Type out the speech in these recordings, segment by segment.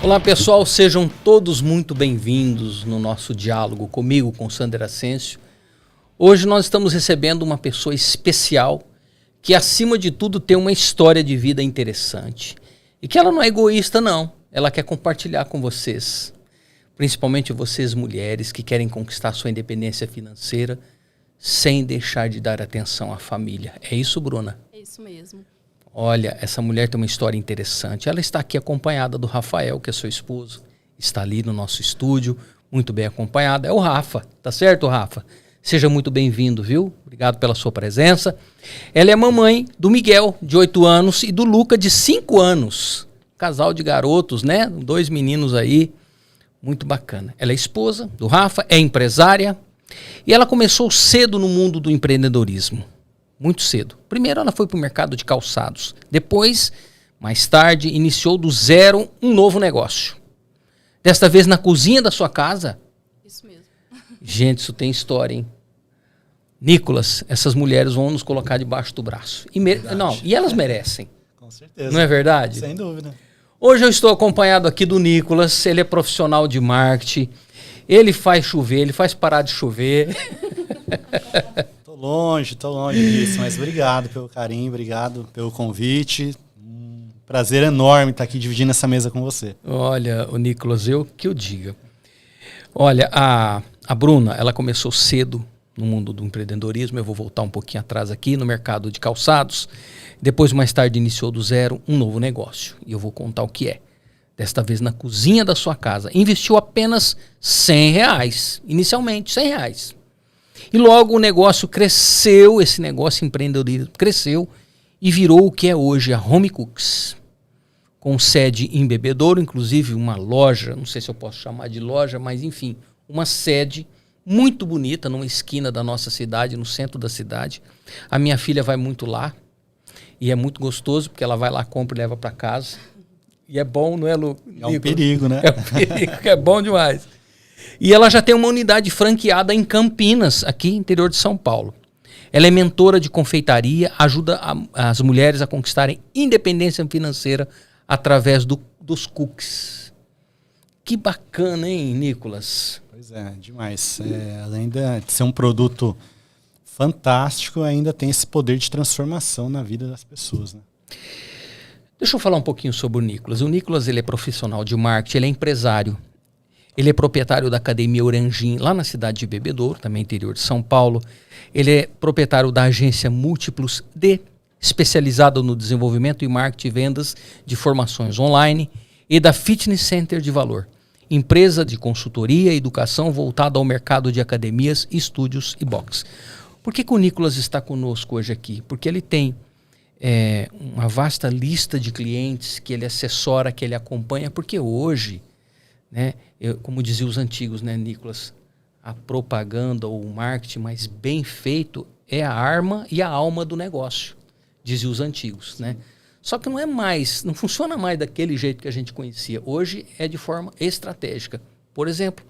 Olá pessoal, sejam todos muito bem-vindos no nosso diálogo comigo, com Sander Ascencio. Hoje nós estamos recebendo uma pessoa especial que acima de tudo tem uma história de vida interessante. E que ela não é egoísta não, ela quer compartilhar com vocês. Principalmente vocês mulheres que querem conquistar sua independência financeira sem deixar de dar atenção à família. É isso, Bruna? É isso mesmo. Olha, essa mulher tem uma história interessante. Ela está aqui acompanhada do Rafael, que é seu esposo. Está ali no nosso estúdio, muito bem acompanhada. É o Rafa, tá certo, Rafa? Seja muito bem-vindo, viu? Obrigado pela sua presença. Ela é mamãe do Miguel, de 8 anos, e do Luca, de 5 anos. Casal de garotos, né? 2 meninos aí. Muito bacana. Ela é esposa do Rafa, é empresária. E ela começou cedo no mundo do empreendedorismo. Muito cedo. Primeiro ela foi para o mercado de calçados. Depois, mais tarde, iniciou do zero um novo negócio. Desta vez na cozinha da sua casa. Isso mesmo. Gente, isso tem história, hein? Nicolas, essas mulheres vão nos colocar debaixo do braço. E elas merecem. Com certeza. Não é verdade? Sem dúvida. Hoje eu estou acompanhado aqui do Nicolas. Ele é profissional de marketing. Ele faz chover, ele faz parar de chover. Tô longe disso, mas obrigado pelo carinho, obrigado pelo convite. Prazer enorme estar aqui dividindo essa mesa com você. Olha, o Nicolas, eu que eu diga. Olha, a Bruna, ela começou cedo no mundo do empreendedorismo. Eu vou voltar um pouquinho atrás aqui no mercado de calçados. Depois, mais tarde, iniciou do zero um novo negócio. E eu vou contar o que é. Desta vez na cozinha da sua casa. Investiu apenas R$100. Inicialmente, R$100. E logo o negócio cresceu, esse negócio empreendedorismo cresceu e virou o que é hoje a Home Cooks. Com sede em Bebedouro, inclusive uma loja, não sei se eu posso chamar de loja, mas enfim, uma sede muito bonita numa esquina da nossa cidade, no centro da cidade. A minha filha vai muito lá e é muito gostoso porque ela vai lá, compra e leva para casa. E é bom, não é, Lu? É um perigo, né? É um perigo, é bom demais. E ela já tem uma unidade franqueada em Campinas, aqui interior de São Paulo. Ela é mentora de confeitaria, ajuda as mulheres a conquistarem independência financeira através dos cookies. Que bacana, hein, Nicolas? Pois é, demais. Além de ser um produto fantástico, ainda tem esse poder de transformação na vida das pessoas, né? Deixa eu falar um pouquinho sobre o Nicolas. O Nicolas, ele é profissional de marketing, ele é empresário. Ele é proprietário da Academia Oranjim, lá na cidade de Bebedouro, também interior de São Paulo. Ele é proprietário da agência Múltiplos D, especializada no desenvolvimento e marketing e vendas de formações online, e da Fitness Center de Valor, empresa de consultoria e educação voltada ao mercado de academias, estúdios e box. Por que o Nicolas está conosco hoje aqui? Porque ele tem uma vasta lista de clientes que ele assessora, que ele acompanha, porque hoje, né, como diziam os antigos, né, Nicolas, a propaganda ou o marketing mais bem feito é a arma e a alma do negócio, diziam os antigos, né? Só que não funciona mais daquele jeito que a gente conhecia. Hoje é de forma estratégica. Por exemplo,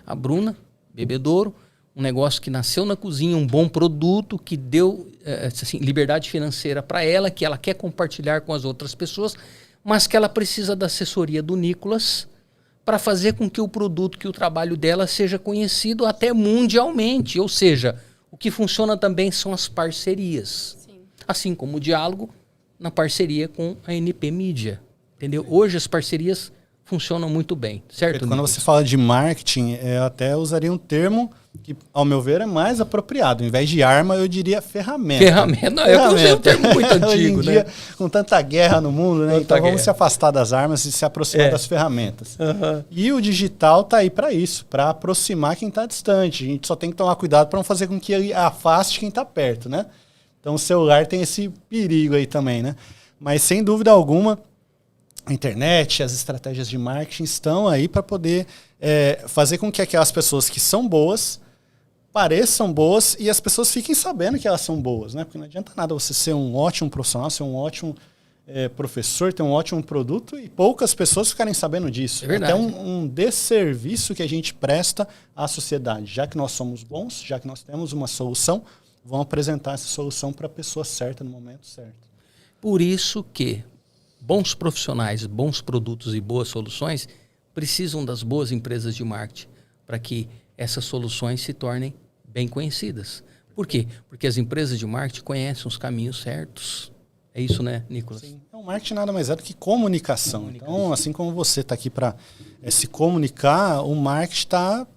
a Bruna, Bebedouro, um negócio que nasceu na cozinha, um bom produto que deu assim, liberdade financeira para ela, que ela quer compartilhar com as outras pessoas, mas que ela precisa da assessoria do Nicolas para fazer com que o produto, que o trabalho dela seja conhecido até mundialmente. Ou seja, o que funciona também são as parcerias. Sim. Assim como o diálogo na parceria com a NP Mídia. Entendeu? Sim. Hoje as parcerias funcionam muito bem, certo? Quando você fala de marketing, eu até usaria um termo que, ao meu ver, é mais apropriado. Ao invés de arma, eu diria ferramenta. Ferramenta. Eu usei um termo muito antigo, hoje em dia, né? Com tanta guerra no mundo, né? Então vamos se afastar das armas e se aproximar das ferramentas. Uhum. E o digital está aí para isso, para aproximar quem está distante. A gente só tem que tomar cuidado para não fazer com que ele afaste quem está perto, né? Então o celular tem esse perigo aí também, né? Mas sem dúvida alguma, a internet, as estratégias de marketing estão aí para poder fazer com que aquelas pessoas que são boas pareçam boas e as pessoas fiquem sabendo que elas são boas, né? Porque não adianta nada você ser um ótimo profissional, ser um ótimo professor, ter um ótimo produto e poucas pessoas ficarem sabendo disso. É verdade. Até um desserviço que a gente presta à sociedade. Já que nós somos bons, já que nós temos uma solução, vamos apresentar essa solução para a pessoa certa no momento certo. Por isso que bons profissionais, bons produtos e boas soluções precisam das boas empresas de marketing para que essas soluções se tornem bem conhecidas. Por quê? Porque as empresas de marketing conhecem os caminhos certos. É isso, né, Nicolas? Sim. O marketing nada mais é do que comunicação. Então, assim como você está aqui para se comunicar, o marketing está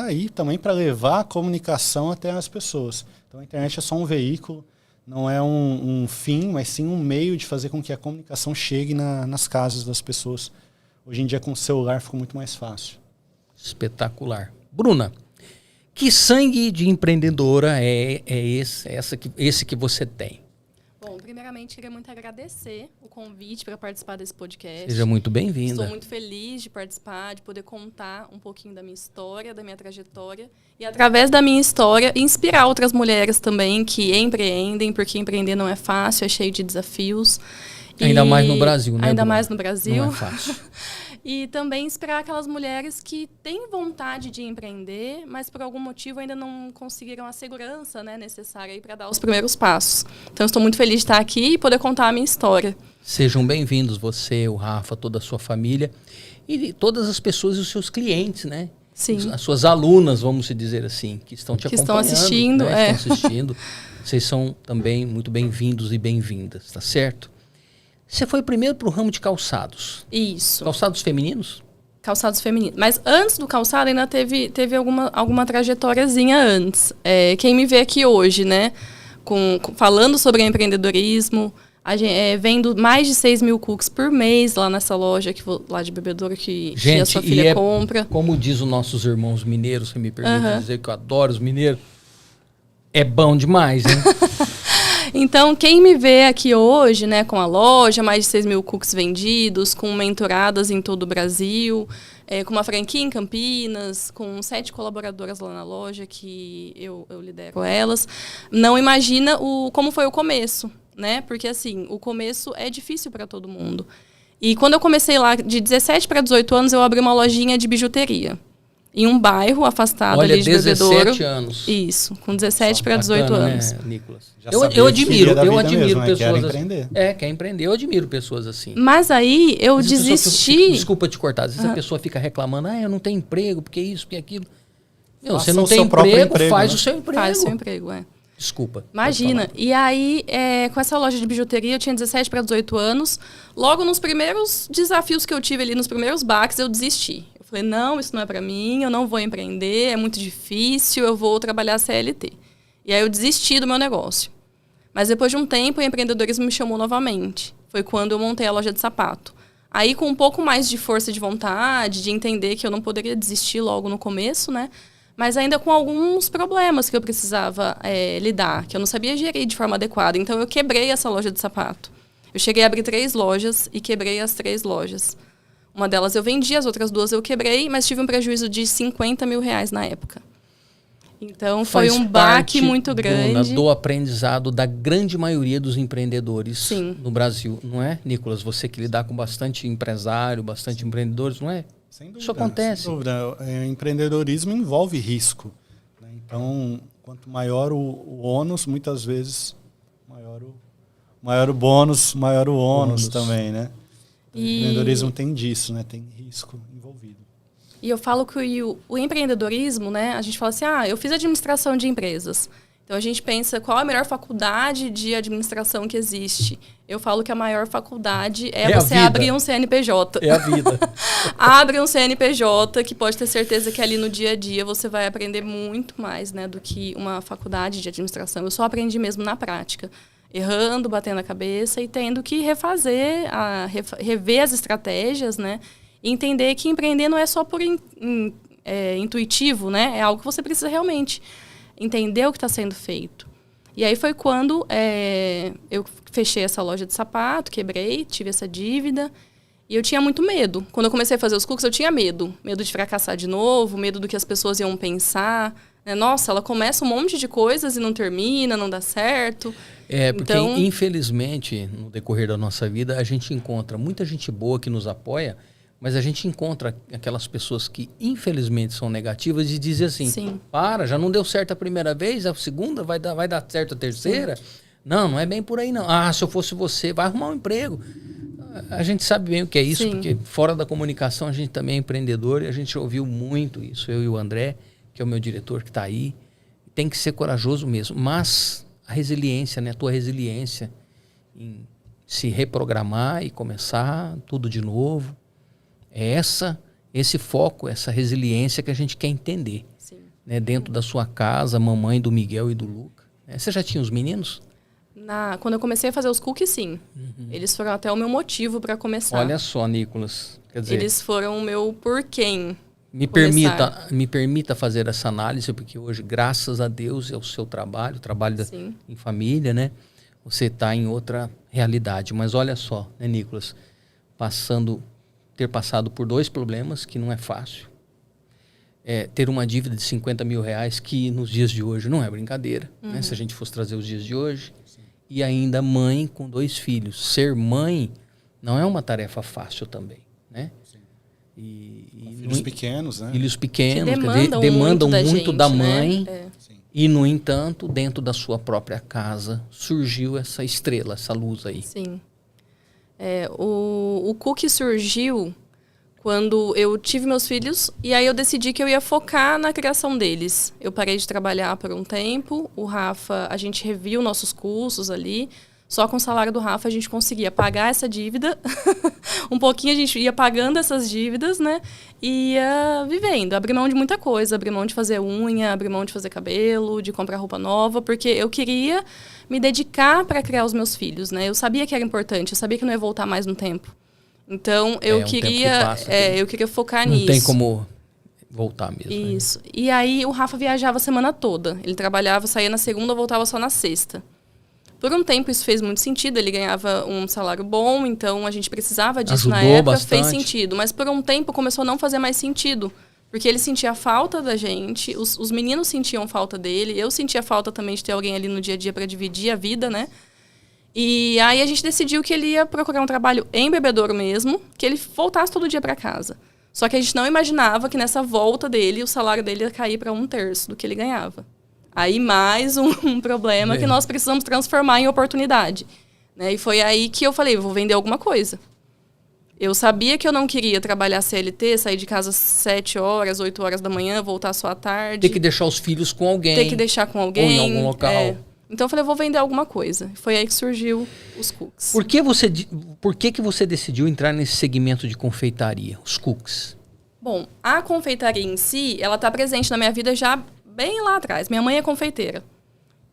aí também para levar a comunicação até as pessoas. Então, a internet é só um veículo, não é um fim, mas sim um meio de fazer com que a comunicação chegue nas casas das pessoas. Hoje em dia, com o celular, ficou muito mais fácil. Espetacular. Bruna, que sangue de empreendedora é esse que você tem? Bom, primeiramente, queria muito agradecer o convite para participar desse podcast. Seja muito bem-vinda. Estou muito feliz de participar, de poder contar um pouquinho da minha história, da minha trajetória. E, através da minha história, inspirar outras mulheres também que empreendem, porque empreender não é fácil, é cheio de desafios. Ainda mais no Brasil, né, Ainda Bruna? mais no Brasil. Não é fácil. E também inspirar aquelas mulheres que têm vontade de empreender, mas por algum motivo ainda não conseguiram a segurança, né, necessária para dar os primeiros passos. Então, estou muito feliz de estar aqui e poder contar a minha história. Sejam bem-vindos, você, o Rafa, toda a sua família e todas as pessoas e os seus clientes, né? Sim. As suas alunas, vamos dizer assim, que estão te acompanhando. Estão assistindo. Né? Estão assistindo. Vocês são também muito bem-vindos e bem-vindas, tá certo? Você foi primeiro para o ramo de calçados. Isso. Calçados femininos? Calçados femininos. Mas antes do calçado ainda teve alguma trajetóriazinha antes. Quem me vê aqui hoje, né? Falando sobre empreendedorismo, vendo mais de 6 mil cookies por mês lá nessa loja lá de bebedouro que a sua filha compra. Como diz os nossos irmãos mineiros, se me permite dizer que eu adoro os mineiros, é bom demais, hein? Então, quem me vê aqui hoje, né, com a loja, mais de 6 mil cookies vendidos, com mentoradas em todo o Brasil, com uma franquia em Campinas, com 7 colaboradoras lá na loja, que eu lidero elas, não imagina como foi o começo, né? Porque, assim, o começo é difícil para todo mundo. E quando eu comecei lá, de 17 para 18 anos, eu abri uma lojinha de bijuteria. Em um bairro afastado ali de Bebedouro. 17 anos. Isso, com 17 para 18 anos. Né, Nicolas? Eu admiro pessoas assim. Quer empreender. Eu admiro pessoas assim. Mas aí eu desisti. Desculpa te cortar. Às vezes a pessoa fica reclamando, eu não tenho emprego, porque isso, porque aquilo. Você não tem emprego, faz o seu emprego. Faz o seu emprego, Desculpa. Imagina. E aí, com essa loja de bijuteria, eu tinha 17 para 18 anos. Logo nos primeiros desafios que eu tive ali, nos primeiros baques, eu desisti. Falei, não, isso não é para mim, eu não vou empreender, é muito difícil, eu vou trabalhar CLT. E aí eu desisti do meu negócio. Mas depois de um tempo, o empreendedorismo me chamou novamente. Foi quando eu montei a loja de sapato. Aí, com um pouco mais de força de vontade, de entender que eu não poderia desistir logo no começo, né? Mas ainda com alguns problemas que eu precisava lidar, que eu não sabia gerir de forma adequada. Então, eu quebrei essa loja de sapato. Eu cheguei a abrir 3 lojas e quebrei as 3 lojas. Uma delas eu vendi, as outras 2 eu quebrei, mas tive um prejuízo de 50 mil reais na época. Então, foi um baque muito grande. Do aprendizado da grande maioria dos empreendedores Sim. no Brasil. Não é, Nicolas? Você que lidar com bastante empresário, bastante empreendedores, não é? Sem dúvida, isso acontece. Sem dúvida. Empreendedorismo envolve risco. Né? Então, quanto maior o ônus, muitas vezes, maior o bônus, maior o ônus também, né? O empreendedorismo tem disso, né? Tem risco envolvido. E eu falo que o empreendedorismo, né? A gente fala assim, eu fiz administração de empresas. Então, a gente pensa qual a melhor faculdade de administração que existe. Eu falo que a maior faculdade é você abrir um CNPJ. É a vida. Abre um CNPJ, que pode ter certeza que ali no dia a dia você vai aprender muito mais, né, do que uma faculdade de administração. Eu só aprendi mesmo na prática. Errando, batendo a cabeça e tendo que rever as estratégias, né? E entender que empreender não é só por intuitivo, né? É algo que você precisa realmente entender o que está sendo feito. E aí foi quando eu fechei essa loja de sapato, quebrei, tive essa dívida. E eu tinha muito medo. Quando eu comecei a fazer os cookies, eu tinha medo. Medo de fracassar de novo, medo do que as pessoas iam pensar. Nossa, ela começa um monte de coisas e não termina, não dá certo. Porque infelizmente, no decorrer da nossa vida, a gente encontra muita gente boa que nos apoia, mas a gente encontra aquelas pessoas que infelizmente são negativas e dizem assim, Sim. já não deu certo a primeira vez, a segunda vai dar certo a terceira? Sim. Não é bem por aí não. Se eu fosse você, vai arrumar um emprego. A gente sabe bem o que é isso, Sim. porque fora da comunicação a gente também é empreendedor e a gente ouviu muito isso, eu e o André, que é o meu diretor que está aí. Tem que ser corajoso mesmo, mas a resiliência, né? A tua resiliência em se reprogramar e começar tudo de novo, é esse foco, essa resiliência que a gente quer entender. Sim. Né? Dentro da sua casa, mamãe do Miguel e do Luca. Né? Você já tinha os meninos? Quando eu comecei a fazer os cookies, sim. Eles foram até o meu motivo para começar. Olha só, Nicolas. Quer dizer, Eles foram o meu porquê. me permita fazer essa análise, porque hoje, graças a Deus, é o seu trabalho, em família, né? Você está em outra realidade. Mas olha só, né, Nicolas? Ter passado por 2 problemas, que não é fácil. Ter uma dívida de 50 mil reais, que nos dias de hoje não é brincadeira, né? Se a gente fosse trazer os dias de hoje. E ainda mãe com 2 filhos. Ser mãe não é uma tarefa fácil também, né? Sim. E filhos pequenos, né? Filhos pequenos, Que demandam muito gente, da mãe. né? E, no entanto, dentro da sua própria casa, surgiu essa estrela, essa luz aí. Sim. O Cookie surgiu quando eu tive meus filhos e aí eu decidi que eu ia focar na criação deles. Eu parei de trabalhar por um tempo, o Rafa, a gente reviu nossos cursos ali, só com o salário do Rafa a gente conseguia pagar essa dívida, um pouquinho a gente ia pagando essas dívidas, né, e ia vivendo, abrir mão de muita coisa, abrir mão de fazer unha, abrir mão de fazer cabelo, de comprar roupa nova, porque eu queria me dedicar para criar os meus filhos, né, eu sabia que era importante, eu sabia que não ia voltar mais no tempo. Então, eu queria focar nisso. Não tem como voltar mesmo. Isso. Né? E aí, o Rafa viajava a semana toda. Ele trabalhava, saía na segunda, voltava só na sexta. Por um tempo, isso fez muito sentido. Ele ganhava um salário bom, então a gente precisava disso. Ajudou na época. bastante. Fez sentido. Mas por um tempo, começou a não fazer mais sentido. Porque ele sentia falta da gente, os meninos sentiam falta dele, eu sentia falta também de ter alguém ali no dia a dia para dividir a vida, né? E aí a gente decidiu que ele ia procurar um trabalho em Bebedouro mesmo, que ele voltasse todo dia para casa. Só que a gente não imaginava que nessa volta dele, o salário dele ia cair para 1/3 do que ele ganhava. Aí mais um problema que nós precisamos transformar em oportunidade. Né? E foi aí que eu falei, vou vender alguma coisa. Eu sabia que eu não queria trabalhar CLT, sair de casa às 7 horas, 8 horas da manhã, voltar só à tarde. Ter que deixar os filhos com alguém. Ter que deixar com alguém. Ou em algum local. Então eu falei, eu vou vender alguma coisa. Foi aí que surgiu os cookies. Por que você decidiu entrar nesse segmento de confeitaria, os cookies? Bom, a confeitaria em si, ela está presente na minha vida já bem lá atrás. Minha mãe é confeiteira.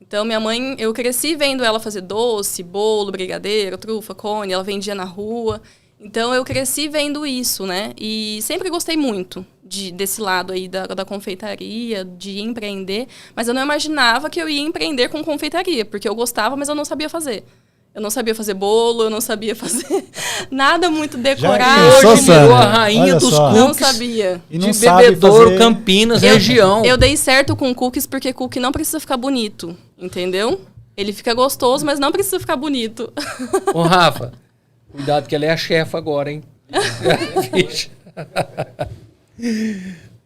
Então, minha mãe, eu cresci vendo ela fazer doce, bolo, brigadeiro, trufa, cone. Ela vendia na rua. Então, eu cresci vendo isso, né? E sempre gostei muito desse lado aí da confeitaria, de empreender. Mas eu não imaginava que eu ia empreender com confeitaria, porque eu gostava, mas eu não sabia fazer. Eu não sabia fazer bolo, eu não sabia fazer nada muito decorado. Hoje virou a rainha dos cookies. Não sabia. E não de Bebedouro, Campinas, região. Eu dei certo com cookies porque cookie não precisa ficar bonito, entendeu? Ele fica gostoso, mas não precisa ficar bonito. Ô, Rafa, cuidado que ela é a chefa agora, hein?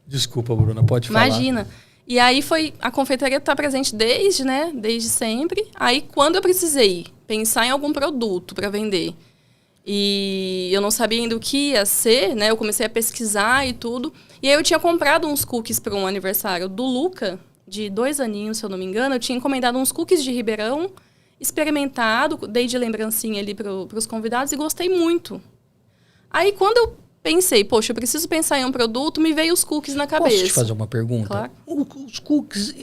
Desculpa, Bruna, pode falar. Imagina. E aí a confeitaria tá presente desde sempre. Aí quando eu precisei pensar em algum produto para vender e eu não sabia ainda o que ia ser, né? Eu comecei a pesquisar e tudo. E aí eu tinha comprado uns cookies para um aniversário do Luca, de 2 aninhos, se eu não me engano. Eu tinha encomendado uns cookies de Ribeirão, experimentado, dei de lembrancinha ali para os convidados e gostei muito. Aí quando eu pensei, poxa, eu preciso pensar em um produto, me veio os cookies na cabeça. Posso te fazer uma pergunta? Claro. Os cookies,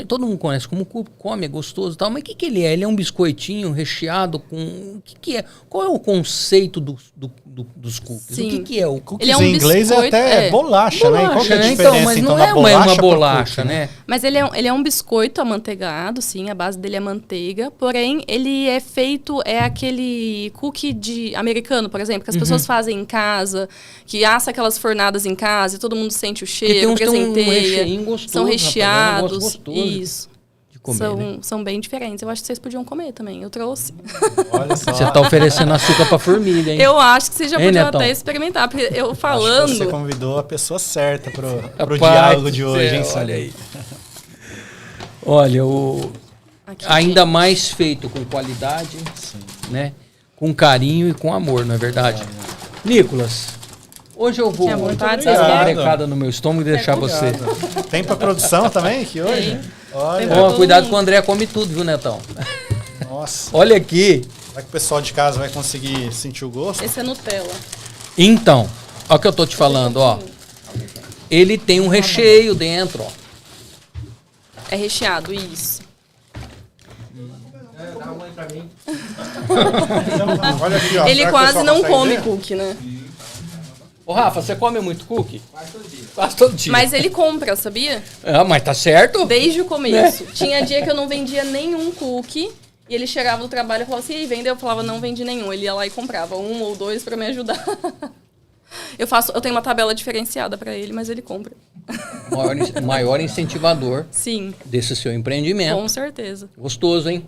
todo mundo conhece como cookie, come, é gostoso e tal, mas o que ele é? Ele é um biscoitinho recheado com... O que é? Qual é o conceito dos cookies? Sim. O que é o cookie? Ele é um em inglês é até bolacha, né? E qual que é a diferença, mas então, não da é bolacha uma pro bolacha, cookie, né? Mas ele é um biscoito amanteigado, sim, a base dele é manteiga, porém ele é feito, aquele cookie americano, por exemplo, que as pessoas fazem em casa, que assa aquelas fornadas em casa e todo mundo sente o cheiro, presenteia. Um recheinho gostoso, são recheados, rapaz, gostoso isso. De comer, né? São bem diferentes. Eu acho que vocês podiam comer também. Eu trouxe. Olha só. Você tá oferecendo açúcar pra formiga, hein? Eu acho que vocês já podiam Netão? até experimentar. Porque eu Acho falando... que você convidou a pessoa certa pro Rapaz diálogo de do hoje, céu, hein, Sandro? olha aí. Olha, Aqui, ainda mais feito com qualidade, né? com carinho e com amor, não é verdade? Nicolas, hoje eu vou Tinha vontade, dar vocês uma querem? brecada no meu estômago e deixar você. Tem pra produção também aqui hoje? Tem. Olha, Tem. Ó, todo cuidado mundo. que o André come tudo, viu, Netão? nossa. Olha aqui. Será que o pessoal de casa vai conseguir sentir o gosto? Esse é Nutella. Então, olha o que eu tô te falando, ó. Ele tem um recheio dentro, ó. É recheado, isso. Dá uma aí pra mim. Olha aqui, ó. Ele Será que o quase pessoal não consegue come ver? cookie, né? Ô, Rafa, você come muito cookie? Quase todo dia. Mas ele compra, sabia? Ah, mas tá certo? Desde o começo. Tinha dia que eu não vendia nenhum cookie. E ele chegava do trabalho e falava assim, e aí, vendeu? Eu falava, não vendi nenhum. Ele ia lá e comprava um ou dois pra me ajudar. Eu tenho uma tabela diferenciada pra ele, mas ele compra. Maior incentivador Sim, desse seu empreendimento. com certeza. Gostoso, hein?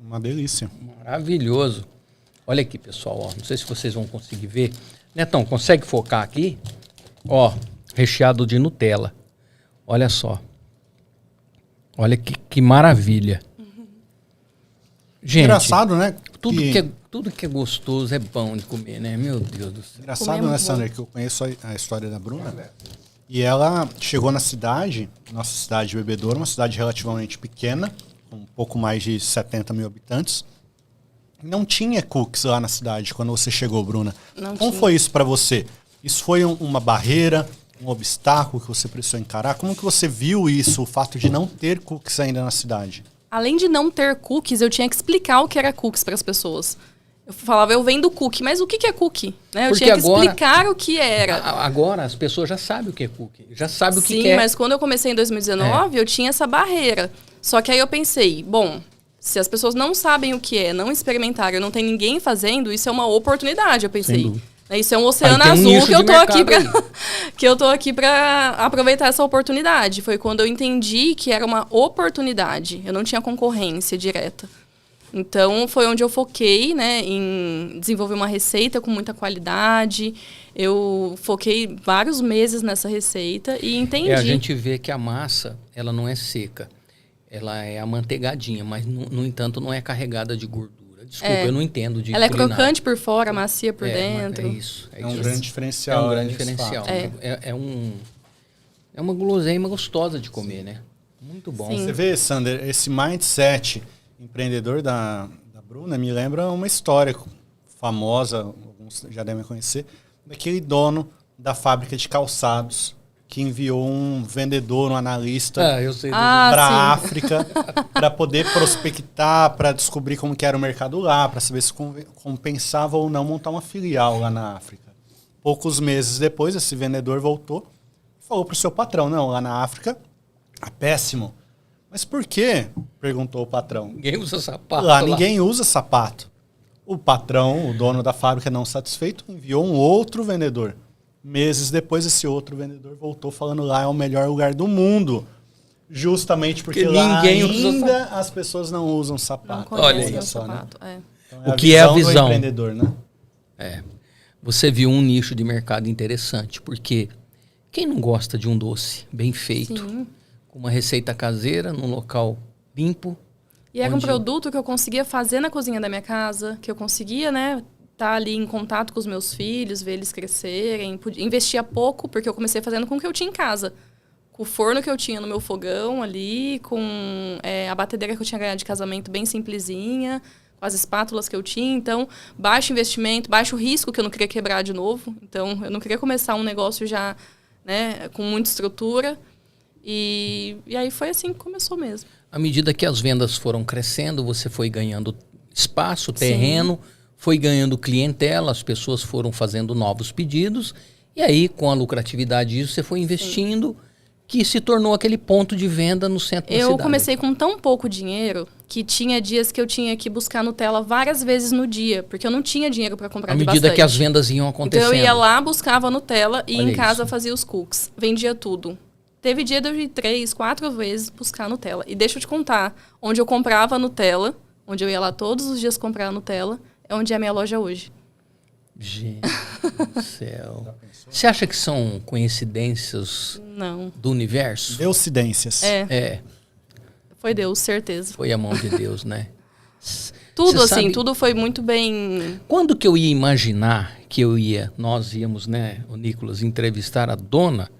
Uma delícia. Maravilhoso. Olha aqui, pessoal, ó. Não sei se vocês vão conseguir ver. Netão, consegue focar aqui? Ó, recheado de Nutella. Olha só. Olha que maravilha. Gente, Engraçado, né? tudo que é gostoso é bom de comer, né? Meu Deus do céu. Engraçado, Comemos né, Sandra, que eu conheço a história da Bruna. E ela chegou na cidade, nossa cidade de Bebedouro, uma cidade relativamente pequena, com um pouco mais de 70 mil habitantes. Não tinha cookies lá na cidade quando você chegou, Bruna. Não Como tinha. foi isso para você? Isso foi uma barreira, um obstáculo que você precisou encarar? Como que você viu isso, o fato de não ter cookies ainda na cidade? Além de não ter cookies, eu tinha que explicar o que era cookies para as pessoas. Eu falava, eu vendo cookie, mas o que é cookie? Né? Eu Porque tinha que agora- explicar o que era. Agora as pessoas já sabem o que é cookie. Já sabem o que Sim, quer. mas quando eu comecei em 2019, eu tinha essa barreira. Só que aí eu pensei, bom, se as pessoas não sabem o que é, não experimentaram, não tem ninguém fazendo, isso é uma oportunidade, eu Sem pensei. dúvida. Isso é um oceano Aí tem um azul nicho que eu de tô aqui mercado pra, que eu tô aqui para aproveitar essa oportunidade. Foi quando eu entendi que era uma oportunidade. Eu não tinha concorrência direta. Então, foi onde eu foquei, né, em desenvolver uma receita com muita qualidade. Eu foquei vários meses nessa receita e entendi. A gente vê que a massa, ela não é seca. Ela é amanteigadinha, mas, no entanto, não é carregada de gordura. Desculpa, eu não entendo de Ela é culinária. crocante por fora, macia por É dentro. É isso. É um isso. grande É diferencial. um grande esse diferencial. fato. É uma guloseima gostosa de comer, né? Muito bom. Sim. Você vê, Sander, esse mindset empreendedor da Bruna me lembra uma história famosa, alguns já devem conhecer, daquele dono da fábrica de calçados que enviou um vendedor, um analista Eu sei. para a sim. África para poder prospectar, para descobrir como que era o mercado lá, para saber se compensava ou não montar uma filial lá na África. Poucos meses depois, esse vendedor voltou e falou para o seu patrão, não, lá na África é péssimo. Mas por quê? Perguntou o patrão. Ninguém usa sapato Lá ninguém usa sapato. O patrão, o dono da fábrica, não satisfeito, enviou um outro vendedor. Meses depois, esse outro vendedor voltou falando lá é o melhor lugar do mundo. Justamente porque Porque lá ninguém usa ainda as pessoas não usam sapato. Não Olha conhece aí. o só, né? sapato. É. Então, O que é a do visão? empreendedor, né? Você viu um nicho de mercado interessante, porque quem não gosta de um doce bem feito, Sim. com uma receita caseira, num local limpo? E era um Onde- produto que eu conseguia fazer na cozinha da minha casa, que eu conseguia, né, estar ali em contato com os meus filhos, ver eles crescerem. Investia pouco, porque eu comecei fazendo com o que eu tinha em casa. Com o forno que eu tinha no meu fogão ali, com a batedeira que eu tinha ganhado de casamento bem simplesinha, com as espátulas que eu tinha. Então, baixo investimento, baixo risco, que eu não queria quebrar de novo. Então, eu não queria começar um negócio já, né, com muita estrutura. E aí foi assim que começou mesmo. À medida que as vendas foram crescendo, você foi ganhando espaço, terreno, foi ganhando clientela, as pessoas foram fazendo novos pedidos, e aí, com a lucratividade disso, você foi investindo, que se tornou aquele ponto de venda no centro da Eu cidade. comecei com tão pouco dinheiro que tinha dias que eu tinha que buscar Nutella várias vezes no dia, porque eu não tinha dinheiro para comprar À de medida bastante. que as vendas iam Então acontecendo. eu ia lá, buscava Nutella e Olha em casa isso. fazia os cookies. Vendia tudo. Teve dia de eu ir 3, 4 vezes buscar Nutella. E deixa eu te contar, onde eu comprava Nutella, onde eu ia lá todos os dias comprar Nutella, é onde é a minha loja hoje. Gente do céu. Você acha que são coincidências Não. do universo? Deucidências. É, É, foi Deus, certeza. foi a mão de Deus, né? Tudo Você assim, sabe, tudo foi muito bem... quando que eu ia imaginar que nós íamos, né, o Nicolas, entrevistar a dona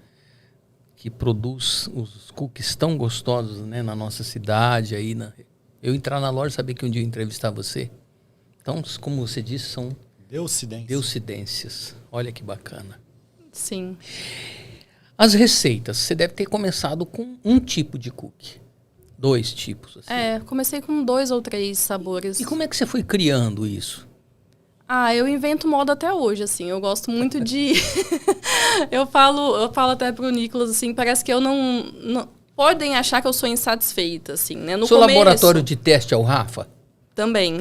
que produz os cookies tão gostosos, né, na nossa cidade, eu entrar na loja e saber que um dia eu ia entrevistar você. Então, como você disse, são deucidências. Olha que bacana. Sim. As receitas, você deve ter começado com um tipo de cookie. 2 tipos. Assim. Comecei com 2 ou 3 sabores. E como é que você foi criando isso? Eu invento moda até hoje, assim. Eu gosto muito de... eu falo até pro Nicolas, assim, parece que eu não... Podem achar que eu sou insatisfeita, assim, né? No Seu começo, laboratório de teste é o Rafa? Também.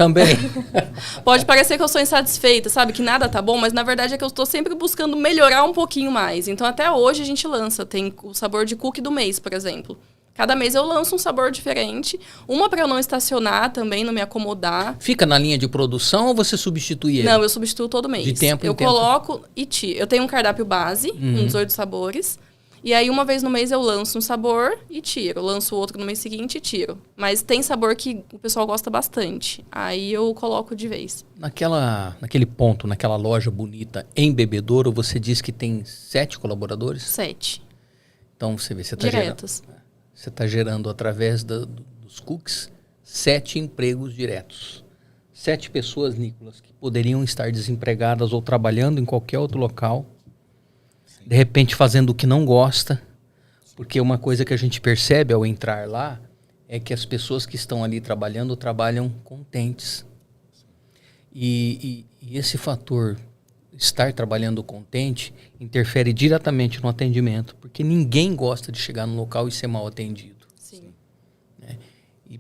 Pode parecer que eu sou insatisfeita, sabe? Que nada tá bom, mas na verdade é que eu estou sempre buscando melhorar um pouquinho mais. Então até hoje a gente lança. Tem o sabor de cookie do mês, por exemplo. Cada mês eu lanço um sabor diferente. Uma para eu não estacionar também, não me acomodar. Fica na linha de produção ou você substitui ele? Não, eu substituo todo mês. De tempo em tempo? Eu coloco e tiro. Eu tenho um cardápio base, com 18 sabores. E aí, uma vez no mês, eu lanço um sabor e tiro. Eu lanço outro no mês seguinte e tiro. Mas tem sabor que o pessoal gosta bastante. Aí eu coloco de vez. Naquele ponto, naquela loja bonita em Bebedouro, você disse que tem 7 colaboradores? 7. Então, você vê, você está Diretos. Você está gerando, através dos cookies, 7 empregos diretos. 7 pessoas, Nicolas, que poderiam estar desempregadas ou trabalhando em qualquer outro local. De repente fazendo o que não gosta, porque uma coisa que a gente percebe ao entrar lá é que as pessoas que estão ali trabalhando, trabalham contentes. E esse fator, estar trabalhando contente, interfere diretamente no atendimento, porque ninguém gosta de chegar no local e ser mal atendido. Sim. E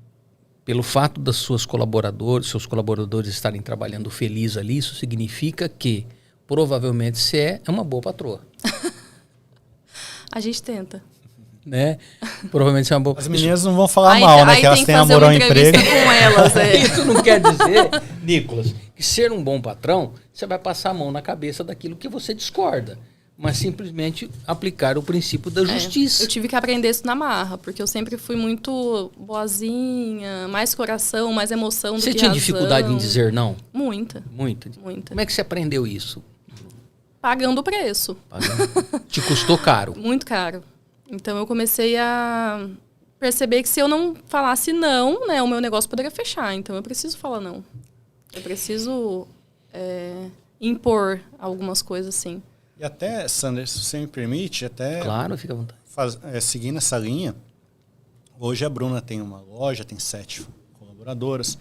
pelo fato dos seus colaboradores estarem trabalhando feliz ali, isso significa que provavelmente você é uma boa patroa. A gente tenta. Né? Provavelmente você é uma boa... As meninas não vão falar mal, né? Que elas têm amor ao emprego. Com elas, Isso não quer dizer, Nicolas, que ser um bom patrão, você vai passar a mão na cabeça daquilo que você discorda. Mas simplesmente aplicar o princípio da justiça. Eu tive que aprender isso na marra, porque eu sempre fui muito boazinha, mais coração, mais emoção do que razão. Você tinha dificuldade em dizer não? Muita. Muita. Muita. Como é que você aprendeu isso? Pagando o preço. Te custou caro? Muito caro. Então eu comecei a perceber que se eu não falasse não, né, o meu negócio poderia fechar. Então eu preciso falar não. Eu preciso impor algumas coisas assim. E até, Sander, se você me permite, Claro, fica à vontade. Seguindo essa linha, hoje a Bruna tem uma loja, tem 7 colaboradoras.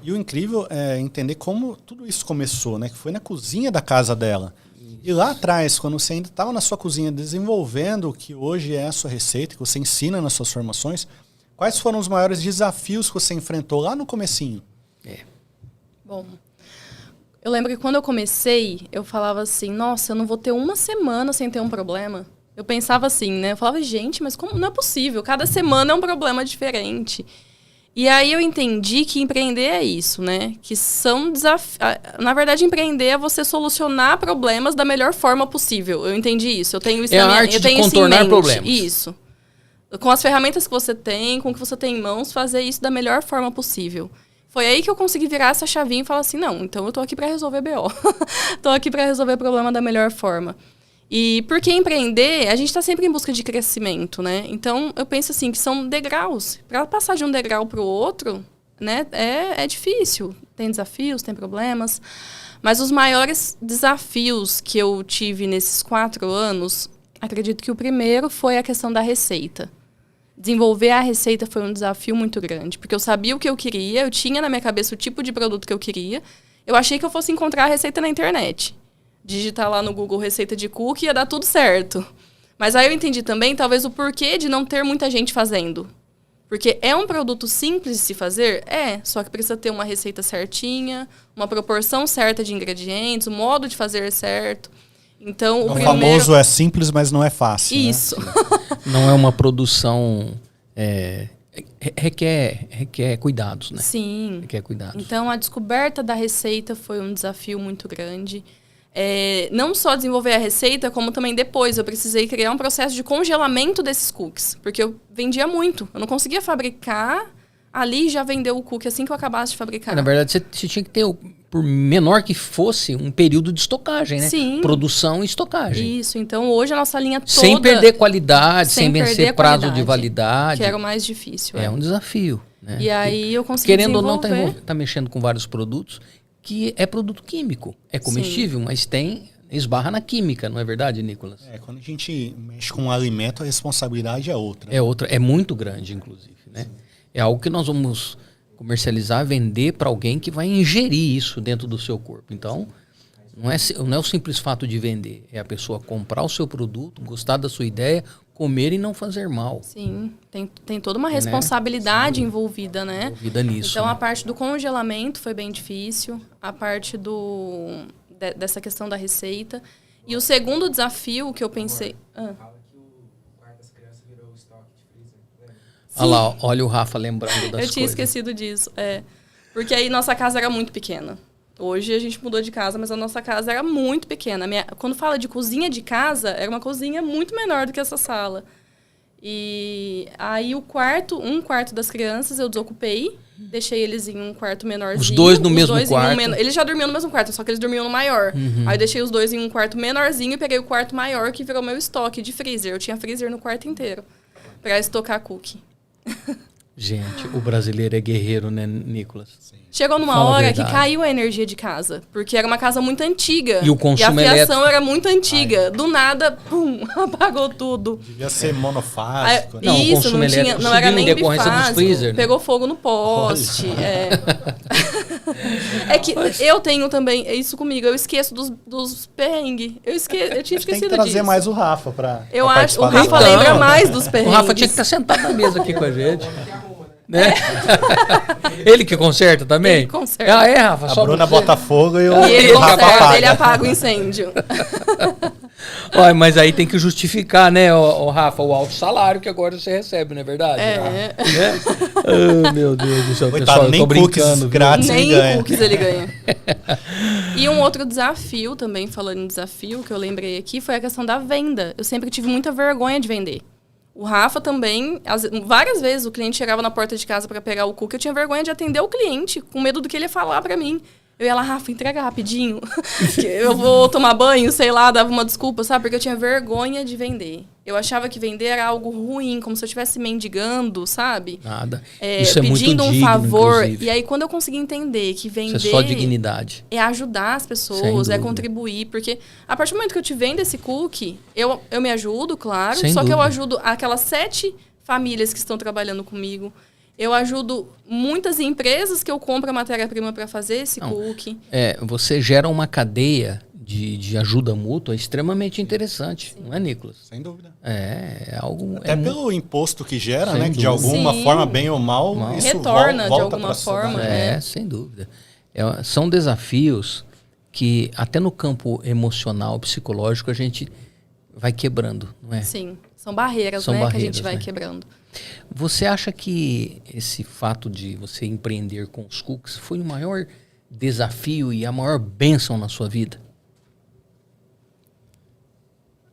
E o incrível é entender como tudo isso começou, né? Que foi na cozinha da casa dela. E lá atrás, quando você ainda estava na sua cozinha desenvolvendo o que hoje é a sua receita, que você ensina nas suas formações, quais foram os maiores desafios que você enfrentou lá no comecinho? Bom, eu lembro que quando eu comecei, eu falava assim, nossa, eu não vou ter uma semana sem ter um problema. Eu pensava assim, né? Eu falava, gente, mas como não é possível? Cada semana é um problema diferente. E aí eu entendi que empreender é isso, né? Que são desafios... Na verdade, empreender é você solucionar problemas da melhor forma possível. Eu entendi isso. Eu tenho isso na minha mente. É a arte de contornar problemas. Isso. Com as ferramentas que você tem, com o que você tem em mãos, fazer isso da melhor forma possível. Foi aí que eu consegui virar essa chavinha e falar assim, não, então eu tô aqui para resolver BO. Tô aqui para resolver o problema da melhor forma. E porque empreender, a gente está sempre em busca de crescimento, né? Então, eu penso assim, que são degraus. Para passar de um degrau para o outro, né, é difícil. Tem desafios, tem problemas. Mas os maiores desafios que eu tive nesses 4 anos, acredito que o primeiro foi a questão da receita. Desenvolver a receita foi um desafio muito grande, porque eu sabia o que eu queria, eu tinha na minha cabeça o tipo de produto que eu queria. Eu achei que eu fosse encontrar a receita na internet. Digitar lá no Google receita de cookie ia dar tudo certo. Mas aí eu entendi também, talvez, o porquê de não ter muita gente fazendo. Porque é um produto simples de se fazer? Só que precisa ter uma receita certinha, uma proporção certa de ingredientes, o modo de fazer certo. Então, o primeiro... famoso é simples, mas não é fácil. Isso. Né? Não é uma produção... requer cuidados, né? Sim. Requer cuidados. Então, a descoberta da receita foi um desafio muito grande. Não só desenvolver a receita, como também depois eu precisei criar um processo de congelamento desses cookies. Porque eu vendia muito. Eu não conseguia fabricar... ali já vendeu o cookie assim que eu acabasse de fabricar. Na verdade, você tinha que ter, por menor que fosse, um período de estocagem, né? Sim. Produção e estocagem. Isso, então hoje a nossa linha toda... Sem perder qualidade, sem perder vencer a prazo qualidade, de validade. que era o mais difícil. É um desafio. Né? E aí eu consegui Querendo ou não, desenvolver... tá mexendo com vários produtos que é produto químico. É comestível, mas esbarra na química, não é verdade, Nicolas? Quando a gente mexe com um alimento, a responsabilidade é outra. É outra, é muito grande, inclusive, né? É algo que nós vamos comercializar, vender para alguém que vai ingerir isso dentro do seu corpo. Então, não é o simples fato de vender, é a pessoa comprar o seu produto, gostar da sua ideia, comer e não fazer mal. Sim, tem toda uma responsabilidade envolvida, né? Envolvida nisso. Então, né? a parte do congelamento foi bem difícil, a parte dessa questão da receita. E o segundo desafio que eu pensei... Fala que o quarto das crianças virou estoque de freezer. Lembra? Olha lá, olha o Rafa lembrando das coisas. Eu tinha esquecido disso. Porque aí nossa casa era muito pequena. Hoje a gente mudou de casa, mas a nossa casa era muito pequena. Quando fala de cozinha de casa, era uma cozinha muito menor do que essa sala. E aí um quarto das crianças eu desocupei, deixei eles em um quarto menorzinho. Os dois no mesmo quarto? Eles já dormiam no mesmo quarto, só que eles dormiam no maior. Aí eu deixei os dois em um quarto menorzinho e peguei o quarto maior, que virou meu estoque de freezer. Eu tinha freezer no quarto inteiro para estocar cookie. Gente, o brasileiro é guerreiro, né, Nicolas? Sim. Chegou numa Fala a hora que verdade. caiu a energia de casa, porque era uma casa muito antiga. E o consumo a fiação elétrico? era muito antiga. Do nada, pum, apagou tudo. Devia ser monofásico. Não, o Isso, consumo não tinha, elétrico não era subiu em nem decorrência dos bifásico. freezer, né? Pegou fogo no poste. É que eu tenho também isso comigo. Eu esqueço dos perrengues. Eu tinha Tem que esquecido trazer disso. mais o Rafa pra Eu pra acho, o participar Rafa dessa- lembra mais dos perrengues. O Rafa tinha que estar sentado na mesa aqui com a gente. Né? Ele que conserta também? Ele conserta. Ah, é, Rafa? A Só Bruna você? bota fogo e E o ele Rafa conserta, apaga. ele apaga o incêndio. Olha, mas aí tem que justificar, né, o Rafa, o alto salário que agora você recebe, não é verdade? É. Né? Oh, meu Deus do céu, Coitado, pessoal, eu nem tô cookies brincando. viu? grátis ele Nem ganha. cookies ele ganha. E um outro desafio, também falando em desafio, que eu lembrei aqui, foi a questão da venda. Eu sempre tive muita vergonha de vender. O Rafa também, várias vezes o cliente chegava na porta de casa para pegar o cookie, eu tinha vergonha de atender o cliente, com medo do que ele ia falar para mim. Eu ia lá, Rafa, entrega rapidinho, que eu vou tomar banho, sei lá, dava uma desculpa, sabe? Porque eu tinha vergonha de vender. Eu achava que vender era algo ruim, como se eu estivesse mendigando, sabe? Nada. Isso é muito pedindo digno, um favor. inclusive. E aí, quando eu consegui entender que vender Isso é só dignidade. é ajudar as Sem pessoas, dúvida. é contribuir. Porque a partir do momento que eu te vendo esse cookie, eu me ajudo, claro. Sem só que eu dúvida. ajudo aquelas 7 famílias que estão trabalhando comigo. Eu ajudo muitas empresas que eu compro a matéria-prima para fazer esse cookie. Você gera uma cadeia de ajuda mútua extremamente interessante, não é, Nicolas? Sem dúvida. É algo... Até pelo imposto que gera, Sem né? Que de dúvida. alguma Sim. forma, bem ou mal, isso Retorna de volta alguma pra forma. sociedade. Sem dúvida. São desafios que até no campo emocional, psicológico, a gente vai quebrando, não é? Sim, são barreiras, São né, que a barreiras, gente vai né? quebrando. Você acha que esse fato de você empreender com os cookies foi o maior desafio e a maior bênção na sua vida?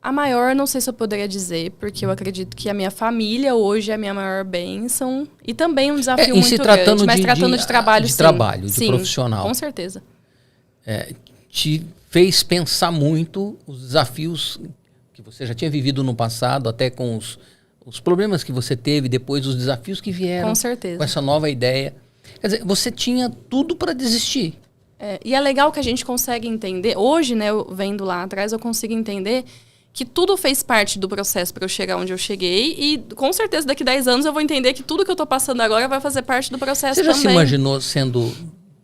A maior, não sei se eu poderia dizer, porque eu acredito que a minha família hoje é a minha maior bênção. E também um desafio em muito se tratando grande. Mas tratando de trabalho, de sim. trabalho, de Sim, profissional. Com certeza. Te fez pensar muito os desafios que você já tinha vivido no passado, até com os problemas que você teve, depois os desafios que vieram. Com certeza. Com essa nova ideia. Quer dizer, você tinha tudo para desistir. E é legal que a gente consegue entender. Hoje, né, eu vendo lá atrás, eu consigo entender que tudo fez parte do processo para eu chegar onde eu cheguei. E com certeza daqui 10 anos eu vou entender que tudo que eu tô passando agora vai fazer parte do processo Você já também. se imaginou sendo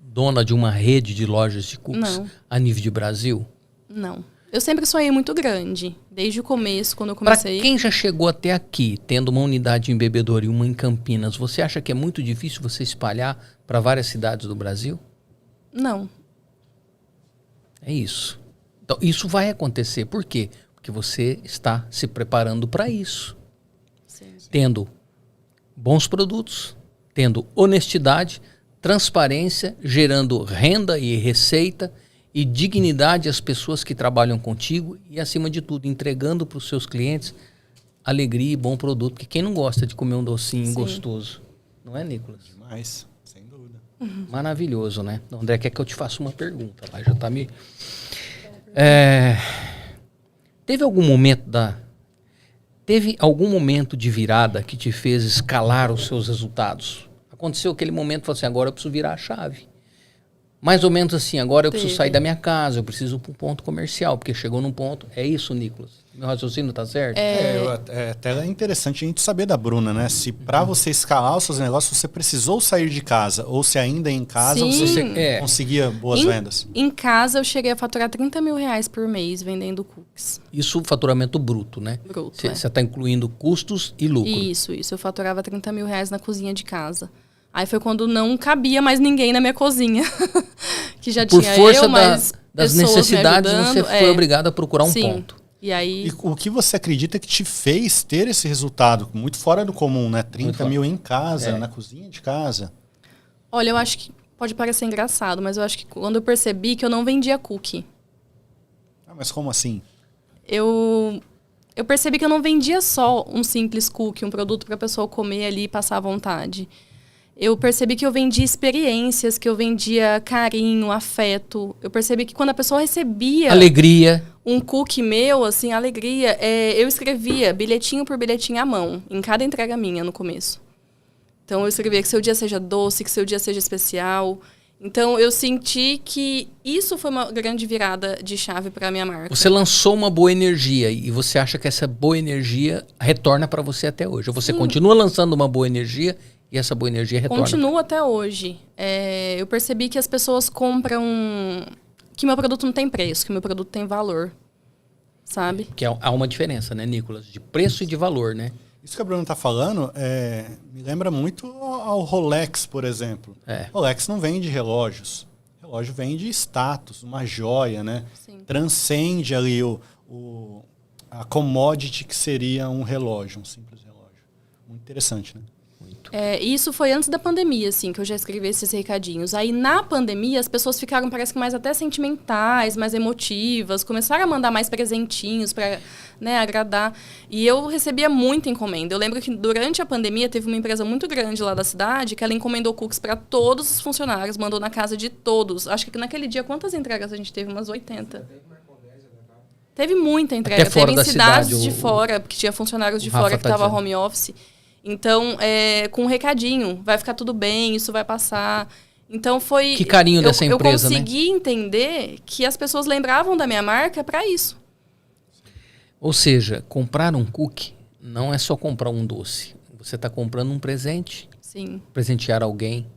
dona de uma rede de lojas de cookies Não. a nível de Brasil? Não. Eu sempre sonhei muito grande. Desde o começo, quando eu Para comecei. quem já chegou até aqui, tendo uma unidade em Bebedouro e uma em Campinas, você acha que é muito difícil você espalhar para várias cidades do Brasil? Não. É isso. Então, isso vai acontecer. Por quê? Porque você está se preparando para isso. Sim. Tendo bons produtos, tendo honestidade, transparência, gerando renda e receita e dignidade às pessoas que trabalham contigo e, acima de tudo, entregando para os seus clientes alegria e bom produto. Porque quem não gosta de comer um docinho Sim. gostoso? Não é, Nicolas? Demais, sem dúvida. Maravilhoso, né? O André quer que eu te faça uma pergunta. Lá já tá me... Teve algum momento de virada que te fez escalar os seus resultados? Aconteceu aquele momento, falou assim, agora eu preciso virar a chave. Mais ou menos assim, agora eu preciso sair da minha casa, eu preciso ir para um ponto comercial, porque chegou num ponto... É isso, Nicolas? Meu raciocínio tá certo? Até é interessante a gente saber da Bruna, né? Se para você escalar os seus negócios, você precisou sair de casa, ou se ainda em casa Sim. você conseguia boas vendas. Em casa eu cheguei a faturar 30 mil reais por mês vendendo cookies. Isso faturamento bruto, né? Bruto, Você está incluindo custos e lucro. Isso. Eu faturava 30 mil reais na cozinha de casa. Aí foi quando não cabia mais ninguém na minha cozinha. Que já Por tinha força mais das pessoas necessidades, me ajudando. você foi obrigado a procurar um Sim. ponto. E aí... E o que você acredita que te fez ter esse resultado? Muito fora do comum, né? 30 mil em casa, na cozinha de casa. Olha, eu acho que pode parecer engraçado, mas eu acho que quando eu percebi que eu não vendia cookie. Mas como assim? Eu percebi que eu não vendia só um simples cookie, um produto para a pessoa comer ali e passar à vontade. Eu percebi que eu vendia experiências, que eu vendia carinho, afeto. Eu percebi que quando a pessoa recebia... Alegria. Um cookie meu, assim, alegria. Eu escrevia bilhetinho por bilhetinho à mão, em cada entrega minha no começo. Então, eu escrevia que seu dia seja doce, que seu dia seja especial. Então, eu senti que isso foi uma grande virada de chave para a minha marca. Você lançou uma boa energia e você acha que essa boa energia retorna para você até hoje. Ou você continua lançando uma boa energia e essa boa energia retorna? Continua até hoje. Eu percebi que as pessoas compram... Que meu produto não tem preço, que meu produto tem valor. Sabe? Que há uma diferença, né, Nicolas? De preço e de valor, né? Isso que a Bruna está falando me lembra muito ao Rolex, por exemplo. Rolex não vende relógios. Relógio vende status, uma joia, né? Sim. Transcende ali a commodity que seria um relógio, um simples relógio. Muito interessante, né? Isso foi antes da pandemia, assim, que eu já escrevi esses recadinhos. Aí, na pandemia, as pessoas ficaram, parece que mais até sentimentais, mais emotivas, começaram a mandar mais presentinhos para, né, agradar. E eu recebia muita encomenda. Eu lembro que durante a pandemia teve uma empresa muito grande lá da cidade que ela encomendou cookies para todos os funcionários, mandou na casa de todos. Acho que naquele dia, quantas entregas a gente teve? Umas 80. Teve muita entrega. Até fora teve em da cidades cidade, de fora, porque tinha funcionários de Rafa fora que tá estavam dizendo. home office. Então, com um recadinho, vai ficar tudo bem, isso vai passar. Então foi... Que carinho dessa empresa, Eu consegui entender que as pessoas lembravam da minha marca para isso. Ou seja, comprar um cookie não é só comprar um doce. Você está comprando um presente. Sim. Presentear alguém.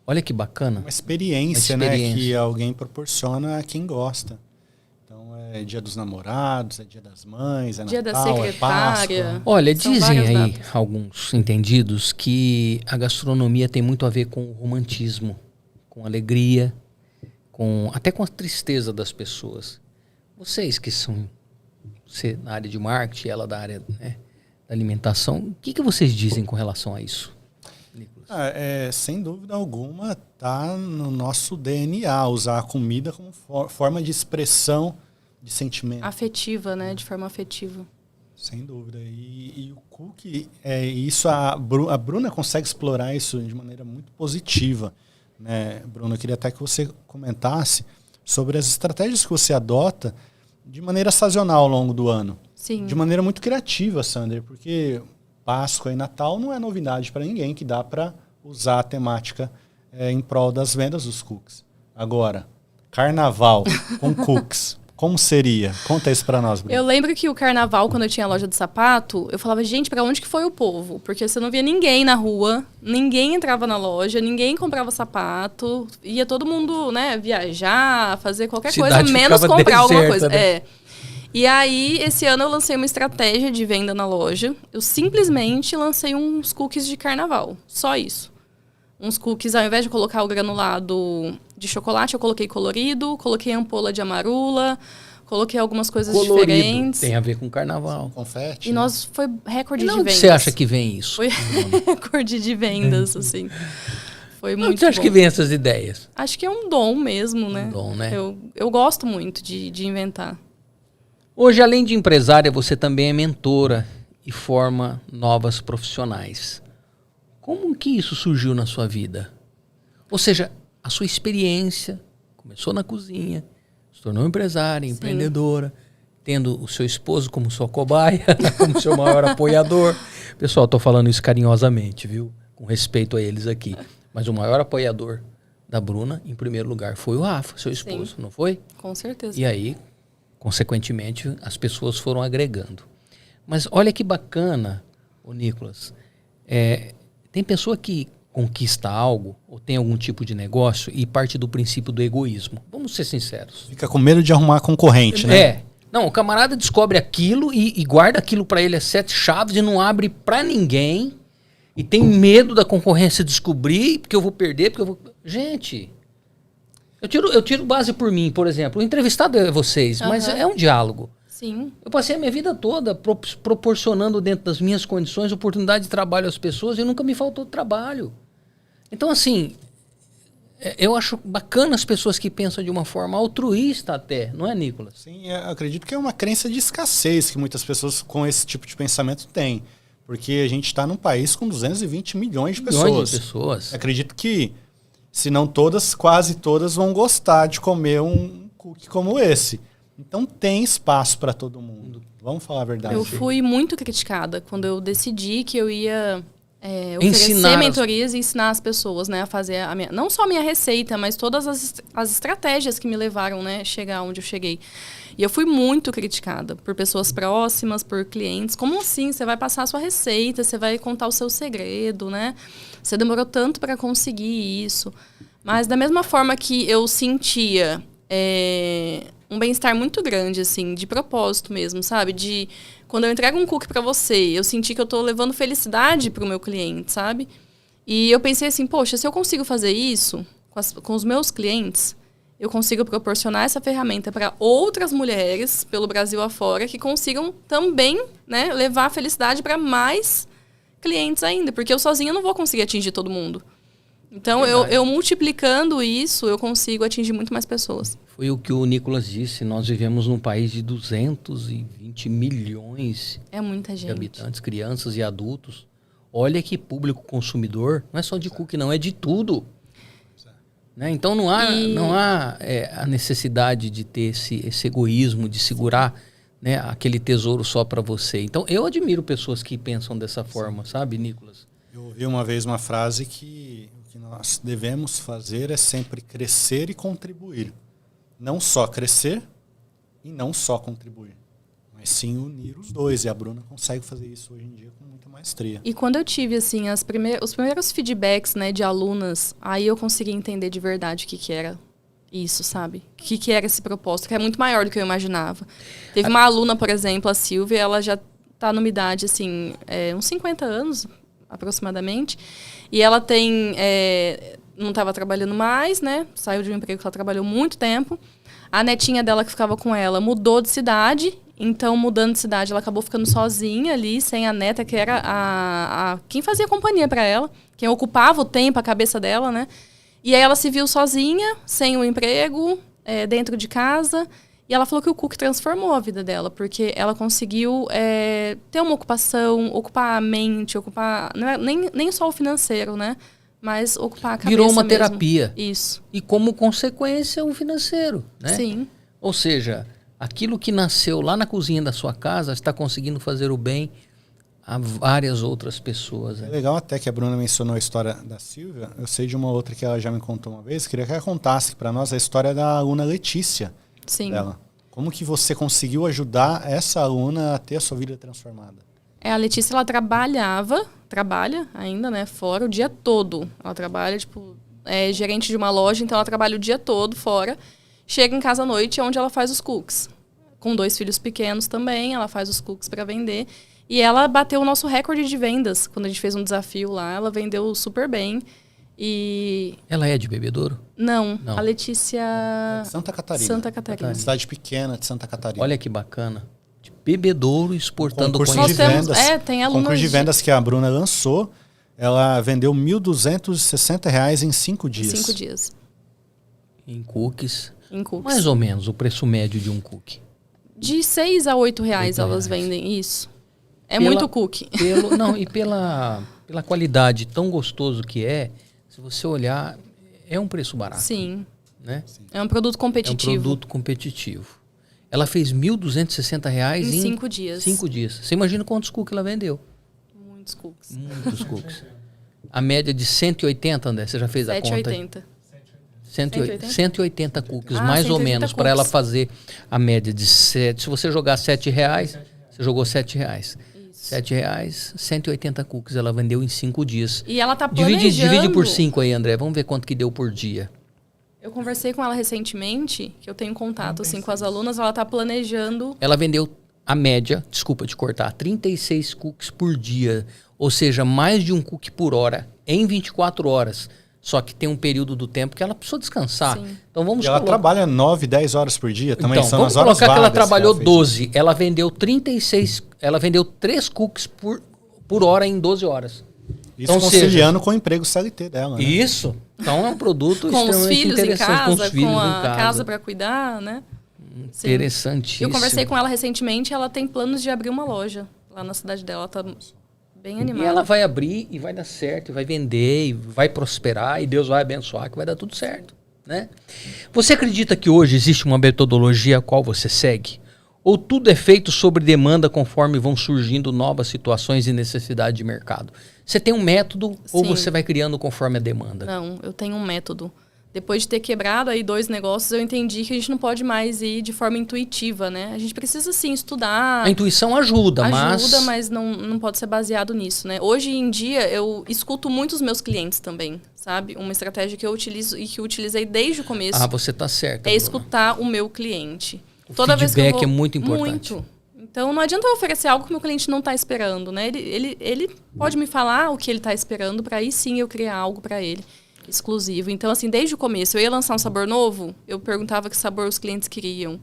Olha que bacana. Uma experiência, né? Que alguém proporciona a quem gosta. Então, é dia dos namorados, é dia das mães, é dia Natal, da secretária. é Páscoa. Olha, São dizem várias aí datas. alguns entendidos que a gastronomia tem muito a ver com o romantismo, com alegria, até com a tristeza das pessoas. Vocês que são você na área de marketing, ela da área, né, da alimentação, o que vocês dizem com relação a isso, Nicolas? Sem dúvida alguma, está no nosso DNA usar a comida como forma de expressão de sentimento. Afetiva, né? De forma afetiva. Sem dúvida. E o cookie, isso a Bruna consegue explorar isso de maneira muito positiva. Né? Bruna, eu queria até que você comentasse sobre as estratégias que você adota de maneira sazonal ao longo do ano. Sim. De maneira muito criativa, Sander, porque Páscoa e Natal não é novidade para ninguém, que dá para usar a temática em prol das vendas dos cookies. Agora, Carnaval com cookies. Como seria? Conta isso pra nós, Bruno. Eu lembro que o carnaval, quando eu tinha loja de sapato, eu falava, gente, pra onde que foi o povo? Porque você não via ninguém na rua, ninguém entrava na loja, ninguém comprava sapato, ia todo mundo, né, viajar, fazer qualquer coisa, menos comprar alguma coisa. Né? E aí, esse ano eu lancei uma estratégia de venda na loja. Eu simplesmente lancei uns cookies de carnaval, só isso. Uns cookies, ao invés de colocar o granulado de chocolate, eu coloquei colorido, coloquei ampola de amarula, coloquei algumas coisas diferentes. Tem a ver com carnaval. Confete. E foi recorde de Onde vendas. você acha que vem isso? Foi recorde de vendas, assim. Foi muito Onde você acha que vem essas ideias? Acho que é um dom mesmo, né? Um dom, né? Eu gosto muito de inventar. Hoje, além de empresária, você também é mentora e forma novas profissionais. Como que isso surgiu na sua vida? Ou seja, a sua experiência começou na cozinha, se tornou empresária, empreendedora, tendo o seu esposo como sua cobaia, como seu maior apoiador. Pessoal, estou falando isso carinhosamente, viu? Com respeito a eles aqui. Mas o maior apoiador da Bruna, em primeiro lugar, foi o Rafa, seu esposo, não foi? Com certeza. E aí, consequentemente, as pessoas foram agregando. Mas olha que bacana, ô Nicolas. Tem pessoa que conquista algo ou tem algum tipo de negócio e parte do princípio do egoísmo. Vamos ser sinceros. Fica com medo de arrumar concorrente, né? Não, o camarada descobre aquilo e guarda aquilo para ele a 7 chaves e não abre para ninguém. E tem medo da concorrência descobrir, porque eu vou perder, porque eu vou... Gente, eu tiro base por mim, por exemplo. O entrevistado é vocês, mas é um diálogo. Sim. Eu passei a minha vida toda proporcionando dentro das minhas condições oportunidade de trabalho às pessoas e nunca me faltou trabalho. Então, assim, eu acho bacana as pessoas que pensam de uma forma altruísta até, não é, Nicolas? Sim, eu acredito que é uma crença de escassez que muitas pessoas com esse tipo de pensamento têm. Porque a gente está num país com 220 milhões de pessoas. Milhões de pessoas. Acredito que, se não todas, quase todas vão gostar de comer um cookie como esse. Então tem espaço para todo mundo. Vamos falar a verdade. Eu fui muito criticada quando eu decidi que eu ia oferecer mentorias e ensinar as pessoas, né, a fazer não só a minha receita, mas todas as estratégias que me levaram, né, a chegar onde eu cheguei. E eu fui muito criticada por pessoas próximas, por clientes. Como assim? Você vai passar a sua receita, você vai contar o seu segredo, né? Você demorou tanto para conseguir isso. Mas da mesma forma que eu sentia um bem-estar muito grande, assim, de propósito mesmo, sabe? De quando eu entrego um cookie para você, eu senti que eu tô levando felicidade pro meu cliente, sabe? E eu pensei assim, poxa, se eu consigo fazer isso com os meus clientes, eu consigo proporcionar essa ferramenta para outras mulheres pelo Brasil afora que consigam também, né, levar a felicidade para mais clientes ainda. Porque eu sozinha não vou conseguir atingir todo mundo. Então, eu multiplicando isso, eu consigo atingir muito mais pessoas. Foi o que o Nicolas disse. Nós vivemos num país de 220 milhões muita gente. De habitantes, crianças e adultos. Olha que público consumidor. Não é só de cookie, não. É de tudo. Né? Então não há a necessidade de ter esse egoísmo, de segurar, né, aquele tesouro só para você. Então eu admiro pessoas que pensam dessa forma, sabe, Nicolas? Eu ouvi uma vez uma frase que o que nós devemos fazer é sempre crescer e contribuir. Não só crescer e não só contribuir, mas sim unir os dois. E a Bruna consegue fazer isso hoje em dia com muita maestria. E quando eu tive, assim, os primeiros feedbacks, né, de alunas, aí eu consegui entender de verdade o que era isso, sabe? O que era esse propósito, que é muito maior do que eu imaginava. Teve uma aluna, por exemplo, a Silvia, ela já tá numa idade, assim, uns 50 anos, aproximadamente, e ela não estava trabalhando mais, né? Saiu de um emprego que ela trabalhou muito tempo. A netinha dela que ficava com ela mudou de cidade. Então, mudando de cidade, ela acabou ficando sozinha ali, sem a neta, que era quem fazia companhia para ela, quem ocupava o tempo, a cabeça dela, né? E aí ela se viu sozinha, sem um emprego, dentro de casa. E ela falou que o cookie transformou a vida dela, porque ela conseguiu ter uma ocupação, ocupar a mente, ocupar... Não é, nem só o financeiro, né? Mas ocupar a cabeça Virou uma mesmo. terapia. Isso. E como consequência, o financeiro, né? Sim. Ou seja, aquilo que nasceu lá na cozinha da sua casa está conseguindo fazer o bem a várias outras pessoas. É legal até que a Bruna mencionou a história da Silvia. Eu sei de uma outra que ela já me contou uma vez. Queria que ela contasse para nós a história da aluna Letícia. Sim. Dela. Como que você conseguiu ajudar essa aluna a ter a sua vida transformada? A Letícia, ela trabalha ainda, né, fora o dia todo. Ela trabalha, gerente de uma loja, então ela trabalha o dia todo fora. Chega em casa à noite, onde ela faz os cookies. Com 2 filhos pequenos também, ela faz os cookies para vender. E ela bateu o nosso recorde de vendas. Quando a gente fez um desafio lá, ela vendeu super bem. E... Ela é de Bebedouro? Não. A Letícia... Santa Catarina. Santa Catarina. Cidade pequena de Santa Catarina. Olha que bacana. De Bebedouro exportando concurso conhecimento. de vendas. Tem alunos concurso de vendas que a Bruna lançou, ela vendeu R$ 1.260 em 5 dias. 5 dias. Em cookies. Em cookies. Mais ou menos o preço médio de um cookie. De 6 a 8 reais R$ 8 elas vendem, isso. Pela- muito cookie. Não, e pela pela qualidade tão gostoso que é, se você olhar, é um preço barato. Sim. Né? É um produto competitivo. É um produto competitivo. Ela fez R$ 1.260 em 5 dias. 5 dias. Você imagina quantos cookies ela vendeu? Muitos cookies. Muitos cookies. A média de 180, André, você já fez a conta? 7,80. 180 cookies, Ah, mais ou 180 menos, para ela cookies. fazer a média de 7. Se você jogar R$7, você jogou R$7. Isso. R$7, 180 cookies ela vendeu em 5 dias. E ela tá planejando... Divide por 5 aí, André. Vamos ver quanto que deu por dia. Eu conversei com ela recentemente, que eu tenho contato assim, com as alunas, ela tá planejando... Ela vendeu a média, desculpa te cortar, 36 cookies por dia. Ou seja, mais de um cookie por hora, em 24 horas. Só que tem um período do tempo que ela precisou descansar. Sim. Então vamos E ela trabalha 9, 10 horas por dia, também então, são vamos as horas colocar que ela vagas trabalhou fez. 12. Ela vendeu 36, ela vendeu 3 cookies por hora em 12 horas. Isso Então, conciliando com o emprego CLT dela, né? Isso. Então é um produto com os extremamente filhos em interessante. casa, Com os filhos com em a casa para cuidar, né? Sim. Interessantíssimo. Eu conversei com ela recentemente, ela tem planos de abrir uma loja lá na cidade dela, ela tá bem animada. E ela vai abrir e vai dar certo, e vai vender, e vai prosperar, e Deus vai abençoar, que vai dar tudo certo, né? Você acredita que hoje existe uma metodologia a qual você segue? Ou tudo é feito sobre demanda conforme vão surgindo novas situações e necessidade de mercado? Você tem um método ou Sim. você vai criando conforme a demanda? Não, eu tenho um método. Depois de ter quebrado aí 2 negócios, eu entendi que a gente não pode mais ir de forma intuitiva, né? A gente precisa, sim, estudar. A intuição ajuda, mas não pode ser baseado nisso, né? Hoje em dia, eu escuto muito os meus clientes também, sabe? Uma estratégia que eu utilizo e que eu utilizei desde o começo Ah, você tá certa, é Bruna. escutar o meu cliente. O Toda vez que eu feedback vou, é muito importante. Muito. Então, não adianta eu oferecer algo que o meu cliente não está esperando, né? Ele pode me falar o que ele está esperando, para aí sim eu criar algo para ele. Exclusivo. Então, assim, desde o começo, eu ia lançar um sabor novo, eu perguntava que sabor os clientes queriam.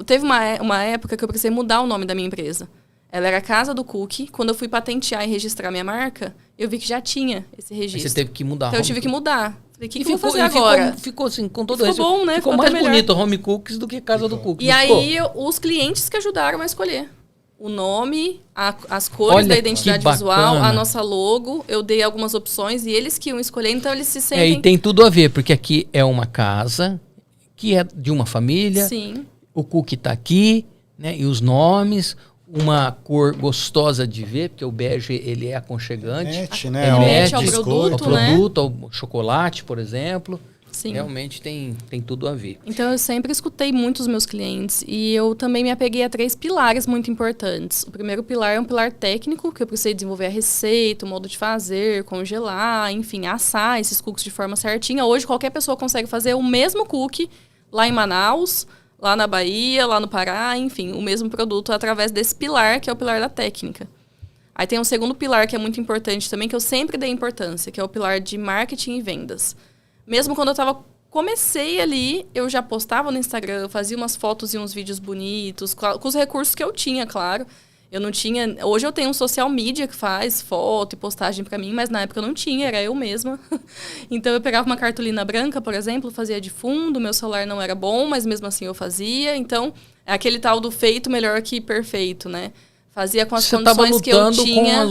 Teve uma época que eu precisei mudar o nome da minha empresa. Ela era Casa do Cookie. Quando eu fui patentear e registrar minha marca, eu vi que já tinha esse Aí registro. você teve que mudar. Então, eu tive que mudar. Falei, o que eu vou fazer e agora? Ficou assim, com todo Ficou respeito. bom, né? Ficou Ficou mais até melhor. bonito Home Cookies do que Casa do Cookies. E não ficou? aí, os clientes que ajudaram a escolher. O nome, as cores Olha da que identidade bacana. visual, a nossa logo. Eu dei algumas opções e eles que iam escolher, então eles se sentem... E tem tudo a ver, porque aqui é uma casa que é de uma família. Sim. O cookie tá aqui, né? E os nomes, uma cor gostosa de ver, porque o bege ele é aconchegante. Remete, né? Remete ao ao biscoito. produto, né? produto, ao chocolate, por exemplo. Sim. Realmente tem tudo a ver. Então, eu sempre escutei muito os meus clientes e eu também me apeguei a 3 pilares muito importantes. O primeiro pilar é um pilar técnico, que eu precisei desenvolver a receita, o modo de fazer, congelar, enfim, assar esses cookies de forma certinha. Hoje, qualquer pessoa consegue fazer o mesmo cookie lá em Manaus, lá na Bahia, lá no Pará, enfim, o mesmo produto através desse pilar, que é o pilar da técnica. Aí tem um segundo pilar que é muito importante também, que eu sempre dei importância, que é o pilar de marketing e vendas. Mesmo quando comecei ali, eu já postava no Instagram, fazia umas fotos e uns vídeos bonitos, com os recursos que eu tinha, claro. Eu não tinha... Hoje eu tenho um social media que faz foto e postagem pra mim, mas na época eu não tinha, era eu mesma. Então eu pegava uma cartolina branca, por exemplo, fazia de fundo, meu celular não era bom, mas mesmo assim eu fazia. Então, é aquele tal do feito melhor que perfeito, né? Fazia com as condições que eu tinha.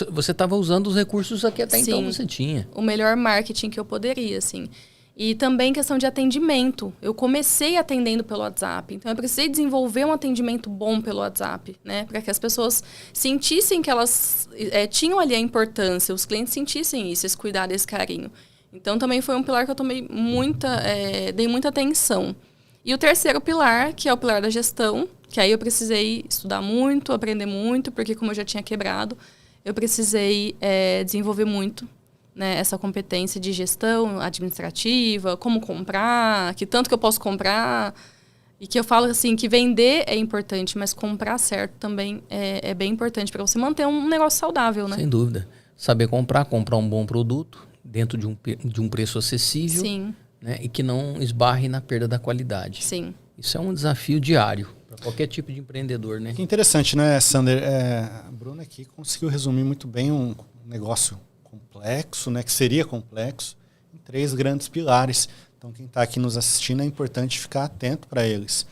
Você estava usando os recursos que até então você tinha. O melhor marketing que eu poderia, assim. E também questão de atendimento. Eu comecei atendendo pelo WhatsApp. Então, eu precisei desenvolver um atendimento bom pelo WhatsApp, né? Para que as pessoas sentissem que elas tinham ali a importância, os clientes sentissem isso, esse cuidado, esse carinho. Então, também foi um pilar que eu dei muita atenção. E o terceiro pilar, que é o pilar da gestão, que aí eu precisei estudar muito, aprender muito, porque como eu já tinha quebrado, eu precisei desenvolver muito, né, essa competência de gestão administrativa, como comprar, que tanto que eu posso comprar, e que eu falo assim, que vender é importante, mas comprar certo também é bem importante para você manter um negócio saudável, né? Sem dúvida. Saber comprar um bom produto dentro de um preço acessível. Sim. Né, e que não esbarre na perda da qualidade. Sim. Isso é um desafio diário para qualquer tipo de empreendedor, né? Que interessante, né, Sander? A Bruna aqui conseguiu resumir muito bem um negócio complexo, né, que seria complexo, em 3 grandes pilares. Então, quem está aqui nos assistindo, é importante ficar atento para eles.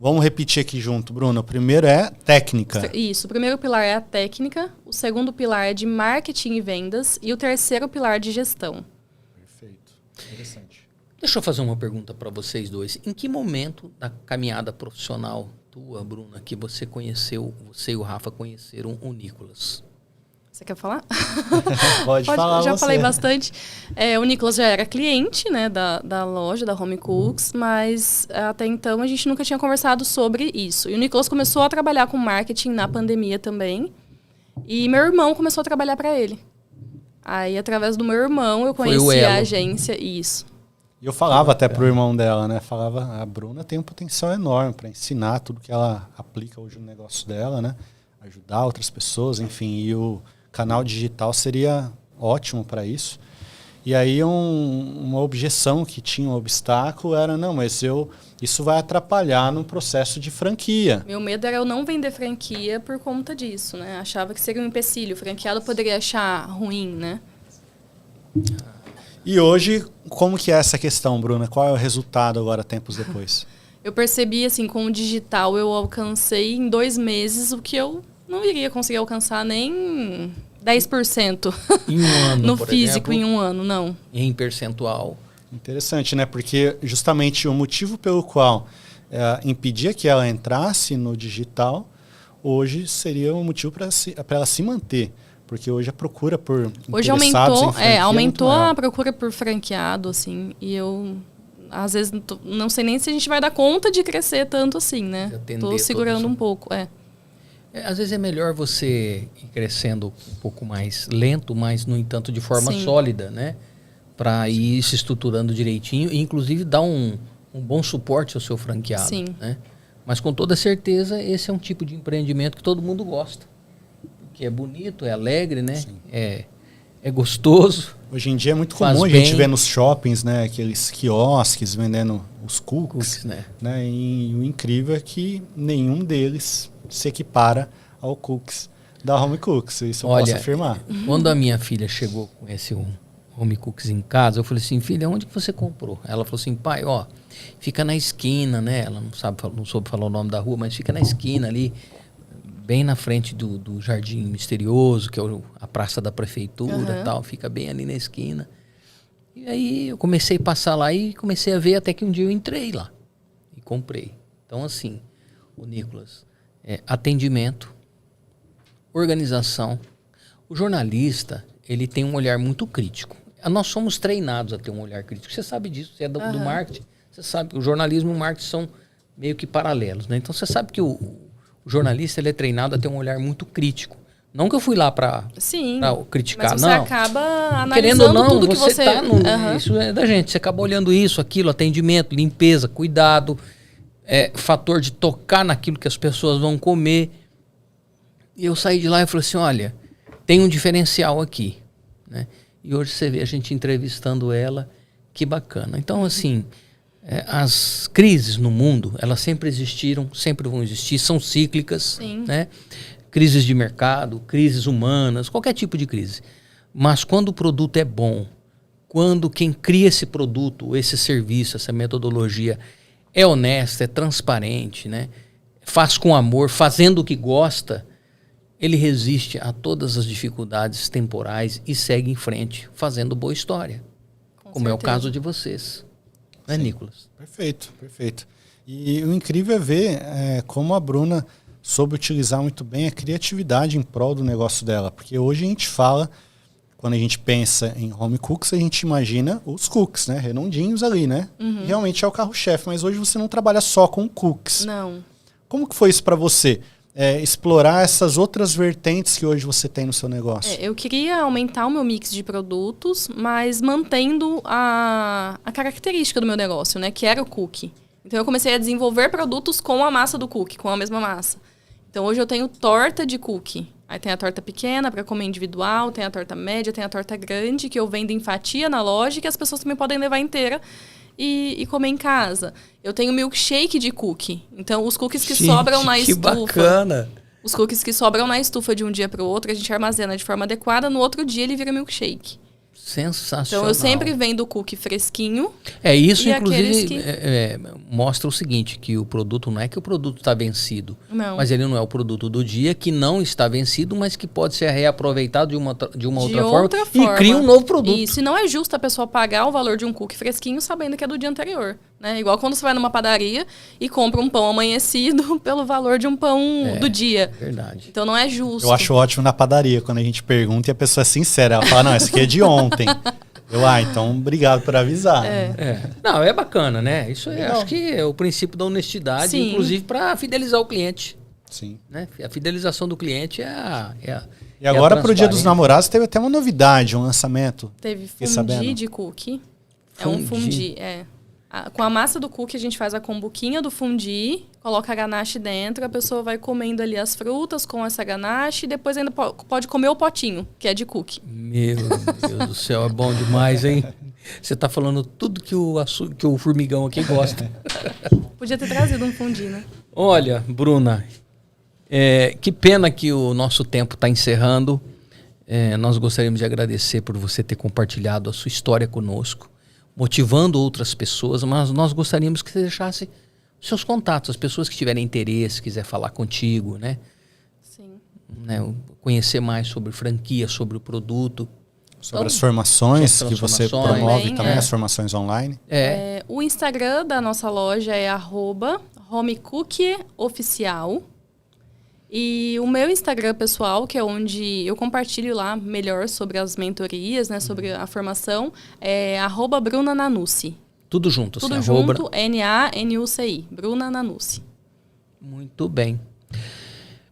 Vamos repetir aqui junto, Bruno. O primeiro é técnica. Isso. O primeiro pilar é a técnica, o segundo pilar é de marketing e vendas e o terceiro pilar de gestão. Perfeito. Interessante. Deixa eu fazer uma pergunta para vocês dois. Em que momento da caminhada profissional tua, Bruna, que você e o Rafa conheceram o Nicolas? Você quer falar? Pode falar já você. falei bastante. O Nicolas já era cliente, né, da loja, da Home Cooks, mas até então a gente nunca tinha conversado sobre isso. E o Nicolas começou a trabalhar com marketing na pandemia também. E meu irmão começou a trabalhar para ele. Aí, através do meu irmão, eu conheci a agência. Isso. E eu falava até pro irmão dela, né? Falava, a Bruna tem um potencial enorme para ensinar tudo que ela aplica hoje no negócio dela, né? Ajudar outras pessoas, enfim. E o canal digital seria ótimo para isso. E aí uma objeção que tinha, um obstáculo era, não, mas isso vai atrapalhar no processo de franquia. Meu medo era eu não vender franquia por conta disso, né? Achava que seria um empecilho. O franqueado poderia achar ruim, né? E hoje, como que é essa questão, Bruna? Qual é o resultado agora, tempos depois? Eu percebi, assim, com o digital eu alcancei em 2 meses o que eu não iria conseguir alcançar nem 10% Em um ano, no por físico exemplo, em um ano, não. em percentual. Interessante, né? Porque justamente o motivo pelo qual impedia que ela entrasse no digital, hoje seria um motivo para ela se manter. Porque hoje a procura por Hoje interessados em franquia aumentou é muito a maior. procura por franqueado, assim, e eu às vezes não sei nem se a gente vai dar conta de crescer tanto assim, né? Tô segurando um pouco, Às vezes é melhor você ir crescendo um pouco mais lento, mas, no entanto, de forma Sim. sólida, né? Para ir se estruturando direitinho e, inclusive, dar um bom suporte ao seu franqueado. Sim. Né? Mas, com toda certeza, esse é um tipo de empreendimento que todo mundo gosta. Que é bonito, é alegre, né? É gostoso. Hoje em dia é muito Faz comum a gente bem. ver nos shoppings, né, aqueles quiosques vendendo os cookies, Cookies, né? né? E o incrível é que nenhum deles se equipara ao cookies da Home Cooks. Isso eu posso afirmar. Quando a minha filha chegou com esse Home Cooks em casa, eu falei assim, filha, onde que você comprou? Ela falou assim, pai, ó, fica na esquina, né? Ela não soube falar o nome da rua, mas fica na esquina ali, bem na frente do Jardim Misterioso, que é a praça da prefeitura e tal, fica bem ali na esquina. E aí eu comecei a passar lá e comecei a ver até que um dia eu entrei lá e comprei. Então, assim, o Nicolas, atendimento, organização. O jornalista, ele tem um olhar muito crítico. Nós somos treinados a ter um olhar crítico. Você sabe disso, você é do marketing. Você sabe que o jornalismo e o marketing são meio que paralelos, né? Então, você sabe que o jornalista, ele é treinado a ter um olhar muito crítico. Não que eu fui lá para criticar, mas você não. acaba analisando Querendo ou não, tudo que você... tá isso é da gente. Você acaba olhando isso, aquilo, atendimento, limpeza, cuidado, fator de tocar naquilo que as pessoas vão comer. E eu saí de lá e falei assim, olha, tem um diferencial aqui, né? E hoje você vê a gente entrevistando ela, que bacana. Então, assim, as crises no mundo, elas sempre existiram, sempre vão existir, são cíclicas, né? Crises de mercado, crises humanas, qualquer tipo de crise. Mas quando o produto é bom, quando quem cria esse produto, esse serviço, essa metodologia é honesto, é transparente, né? Faz com amor, fazendo o que gosta, ele resiste a todas as dificuldades temporais e segue em frente, fazendo boa história. Como é o caso de vocês. Né, Nicolas? Perfeito, perfeito. E o incrível é ver como a Bruna soube utilizar muito bem a criatividade em prol do negócio dela. Porque hoje a gente fala, quando a gente pensa em home cooks, a gente imagina os cookies, né? Redondinhos ali, né? E realmente é o carro-chefe. Mas hoje você não trabalha só com cookies. Não. Como que foi isso para você? Explorar essas outras vertentes que hoje você tem no seu negócio? Eu queria aumentar o meu mix de produtos, mas mantendo a característica do meu negócio, né? Que era o cookie. Então eu comecei a desenvolver produtos com a massa do cookie, com a mesma massa. Então hoje eu tenho torta de cookie. Aí tem a torta pequena para comer individual, tem a torta média, tem a torta grande, que eu vendo em fatia na loja, que as pessoas também podem levar inteira e comer em casa. Eu tenho milkshake de cookie. Então os cookies que sobram na estufa. Que bacana! Os cookies que sobram na estufa de um dia para o outro, a gente armazena de forma adequada, no outro dia ele vira milkshake. Sensacional. Então, eu sempre vendo o cookie fresquinho. Isso E inclusive aqueles mostra o seguinte, que o produto não é que o produto está vencido, Não. mas ele não é o produto do dia, que não está vencido, mas que pode ser reaproveitado de uma outra forma e cria um novo produto. Isso, e não é justo a pessoa pagar o valor de um cookie fresquinho sabendo que é do dia anterior. Né? Igual quando você vai numa padaria e compra um pão amanhecido pelo valor de um pão do dia. Verdade. Então não é justo. Eu acho ótimo na padaria, quando a gente pergunta e a pessoa é sincera. Ela fala, não, esse aqui é de ontem. Então obrigado por avisar. Não, é bacana, né? Isso Legal. acho que é o princípio da honestidade, Sim. inclusive para fidelizar o cliente. Sim. Né? A fidelização do cliente E agora, pro Dia dos transparência. Namorados, teve até uma novidade, um lançamento. Teve Fiquei fundi sabendo. de cookie. É Fundi. um fundi, com a massa do cookie, a gente faz a combuquinha do fundi, coloca a ganache dentro, a pessoa vai comendo ali as frutas com essa ganache e depois ainda pode comer o potinho, que é de cookie. Meu Deus do céu, é bom demais, hein? Você tá falando tudo que o formigão aqui gosta. Podia ter trazido um fundi, né? Olha, Bruna, que pena que o nosso tempo está encerrando. Nós gostaríamos de agradecer por você ter compartilhado a sua história conosco, motivando outras pessoas, mas nós gostaríamos que você deixasse seus contatos, as pessoas que tiverem interesse, quiser falar contigo, né? Sim. Conhecer mais sobre franquia, sobre o produto. Sobre as formações sobre que as você formações. promove Também, também, as formações online. O Instagram da nossa loja é @homecookieoficial. E o meu Instagram pessoal, que é onde eu compartilho lá melhor sobre as mentorias, né, sobre a formação, é @brunananucci. Tudo junto. Tudo assim, junto, Nanuci, Bruna Nanucci. Muito bem.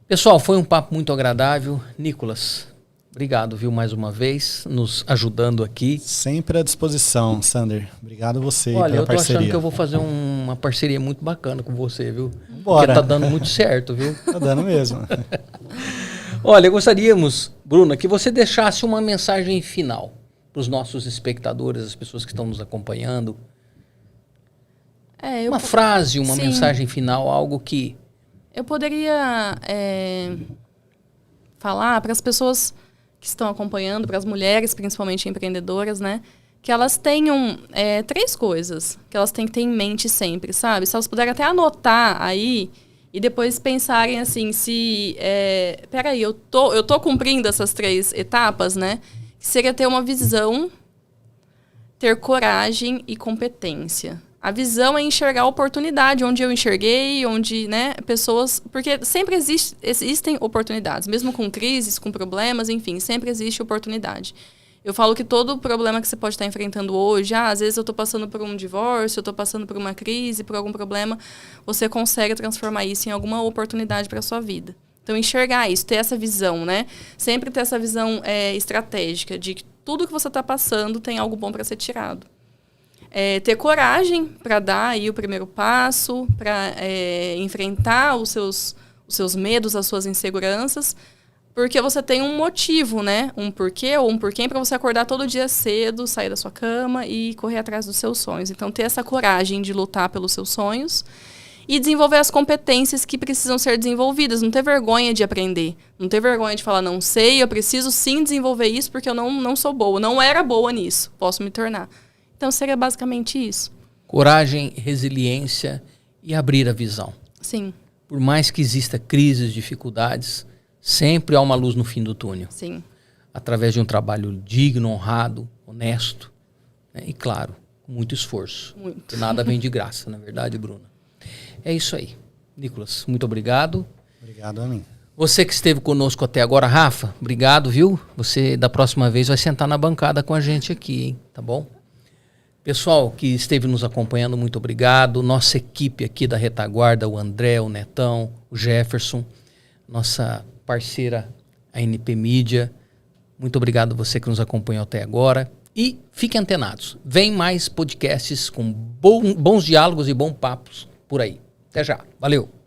Pessoal, foi um papo muito agradável. Nicolas, obrigado, viu, mais uma vez, nos ajudando aqui. Sempre à disposição, Sander. Obrigado a você Olha, pela eu tô parceria. achando que eu vou fazer uma parceria muito bacana com você, viu? Bora. Porque tá dando muito certo, viu? Tá dando mesmo. Olha, gostaríamos, Bruna, que você deixasse uma mensagem final para os nossos espectadores, as pessoas que estão nos acompanhando. Uma frase, uma Sim. mensagem final, algo que... Eu poderia falar para as pessoas que estão acompanhando, para as mulheres, principalmente empreendedoras, né? Que elas tenham 3 coisas que elas têm que ter em mente sempre, sabe? Se elas puderem até anotar aí e depois pensarem assim, peraí, eu tô cumprindo essas 3 etapas, né? Que seria ter uma visão, ter coragem e competência. A visão é enxergar a oportunidade, onde eu enxerguei, onde, né, pessoas... Porque sempre existem oportunidades, mesmo com crises, com problemas, enfim, sempre existe oportunidade. Eu falo que todo problema que você pode estar enfrentando hoje, às vezes eu estou passando por um divórcio, eu estou passando por uma crise, por algum problema, você consegue transformar isso em alguma oportunidade para a sua vida. Então, enxergar isso, ter essa visão, né? Sempre ter essa visão estratégica de que tudo que você está passando tem algo bom para ser tirado. Ter coragem para dar aí o primeiro passo, para enfrentar os seus medos, as suas inseguranças, porque você tem um motivo, né? Um porquê ou um porquê para você acordar todo dia cedo, sair da sua cama e correr atrás dos seus sonhos. Então, ter essa coragem de lutar pelos seus sonhos e desenvolver as competências que precisam ser desenvolvidas. Não ter vergonha de aprender. Não ter vergonha de falar, não sei, eu preciso sim desenvolver isso porque eu não sou boa. Não era boa nisso, posso me tornar. Então, seria basicamente isso. Coragem, resiliência e abrir a visão. Sim. Por mais que exista crises, dificuldades, sempre há uma luz no fim do túnel. Sim. Através de um trabalho digno, honrado, honesto, né? E, claro, com muito esforço. Muito. Que nada vem de graça, na verdade, Bruna. É isso aí. Nicolas, muito obrigado. Obrigado a mim. Você que esteve conosco até agora, Rafa, obrigado, viu? Você, da próxima vez, vai sentar na bancada com a gente aqui, hein? Tá bom? Pessoal que esteve nos acompanhando, muito obrigado. Nossa equipe aqui da retaguarda, o André, o Netão, o Jefferson, nossa parceira, a NP Mídia. Muito obrigado você que nos acompanhou até agora. E fiquem antenados. Vem mais podcasts com bons diálogos e bons papos por aí. Até já. Valeu.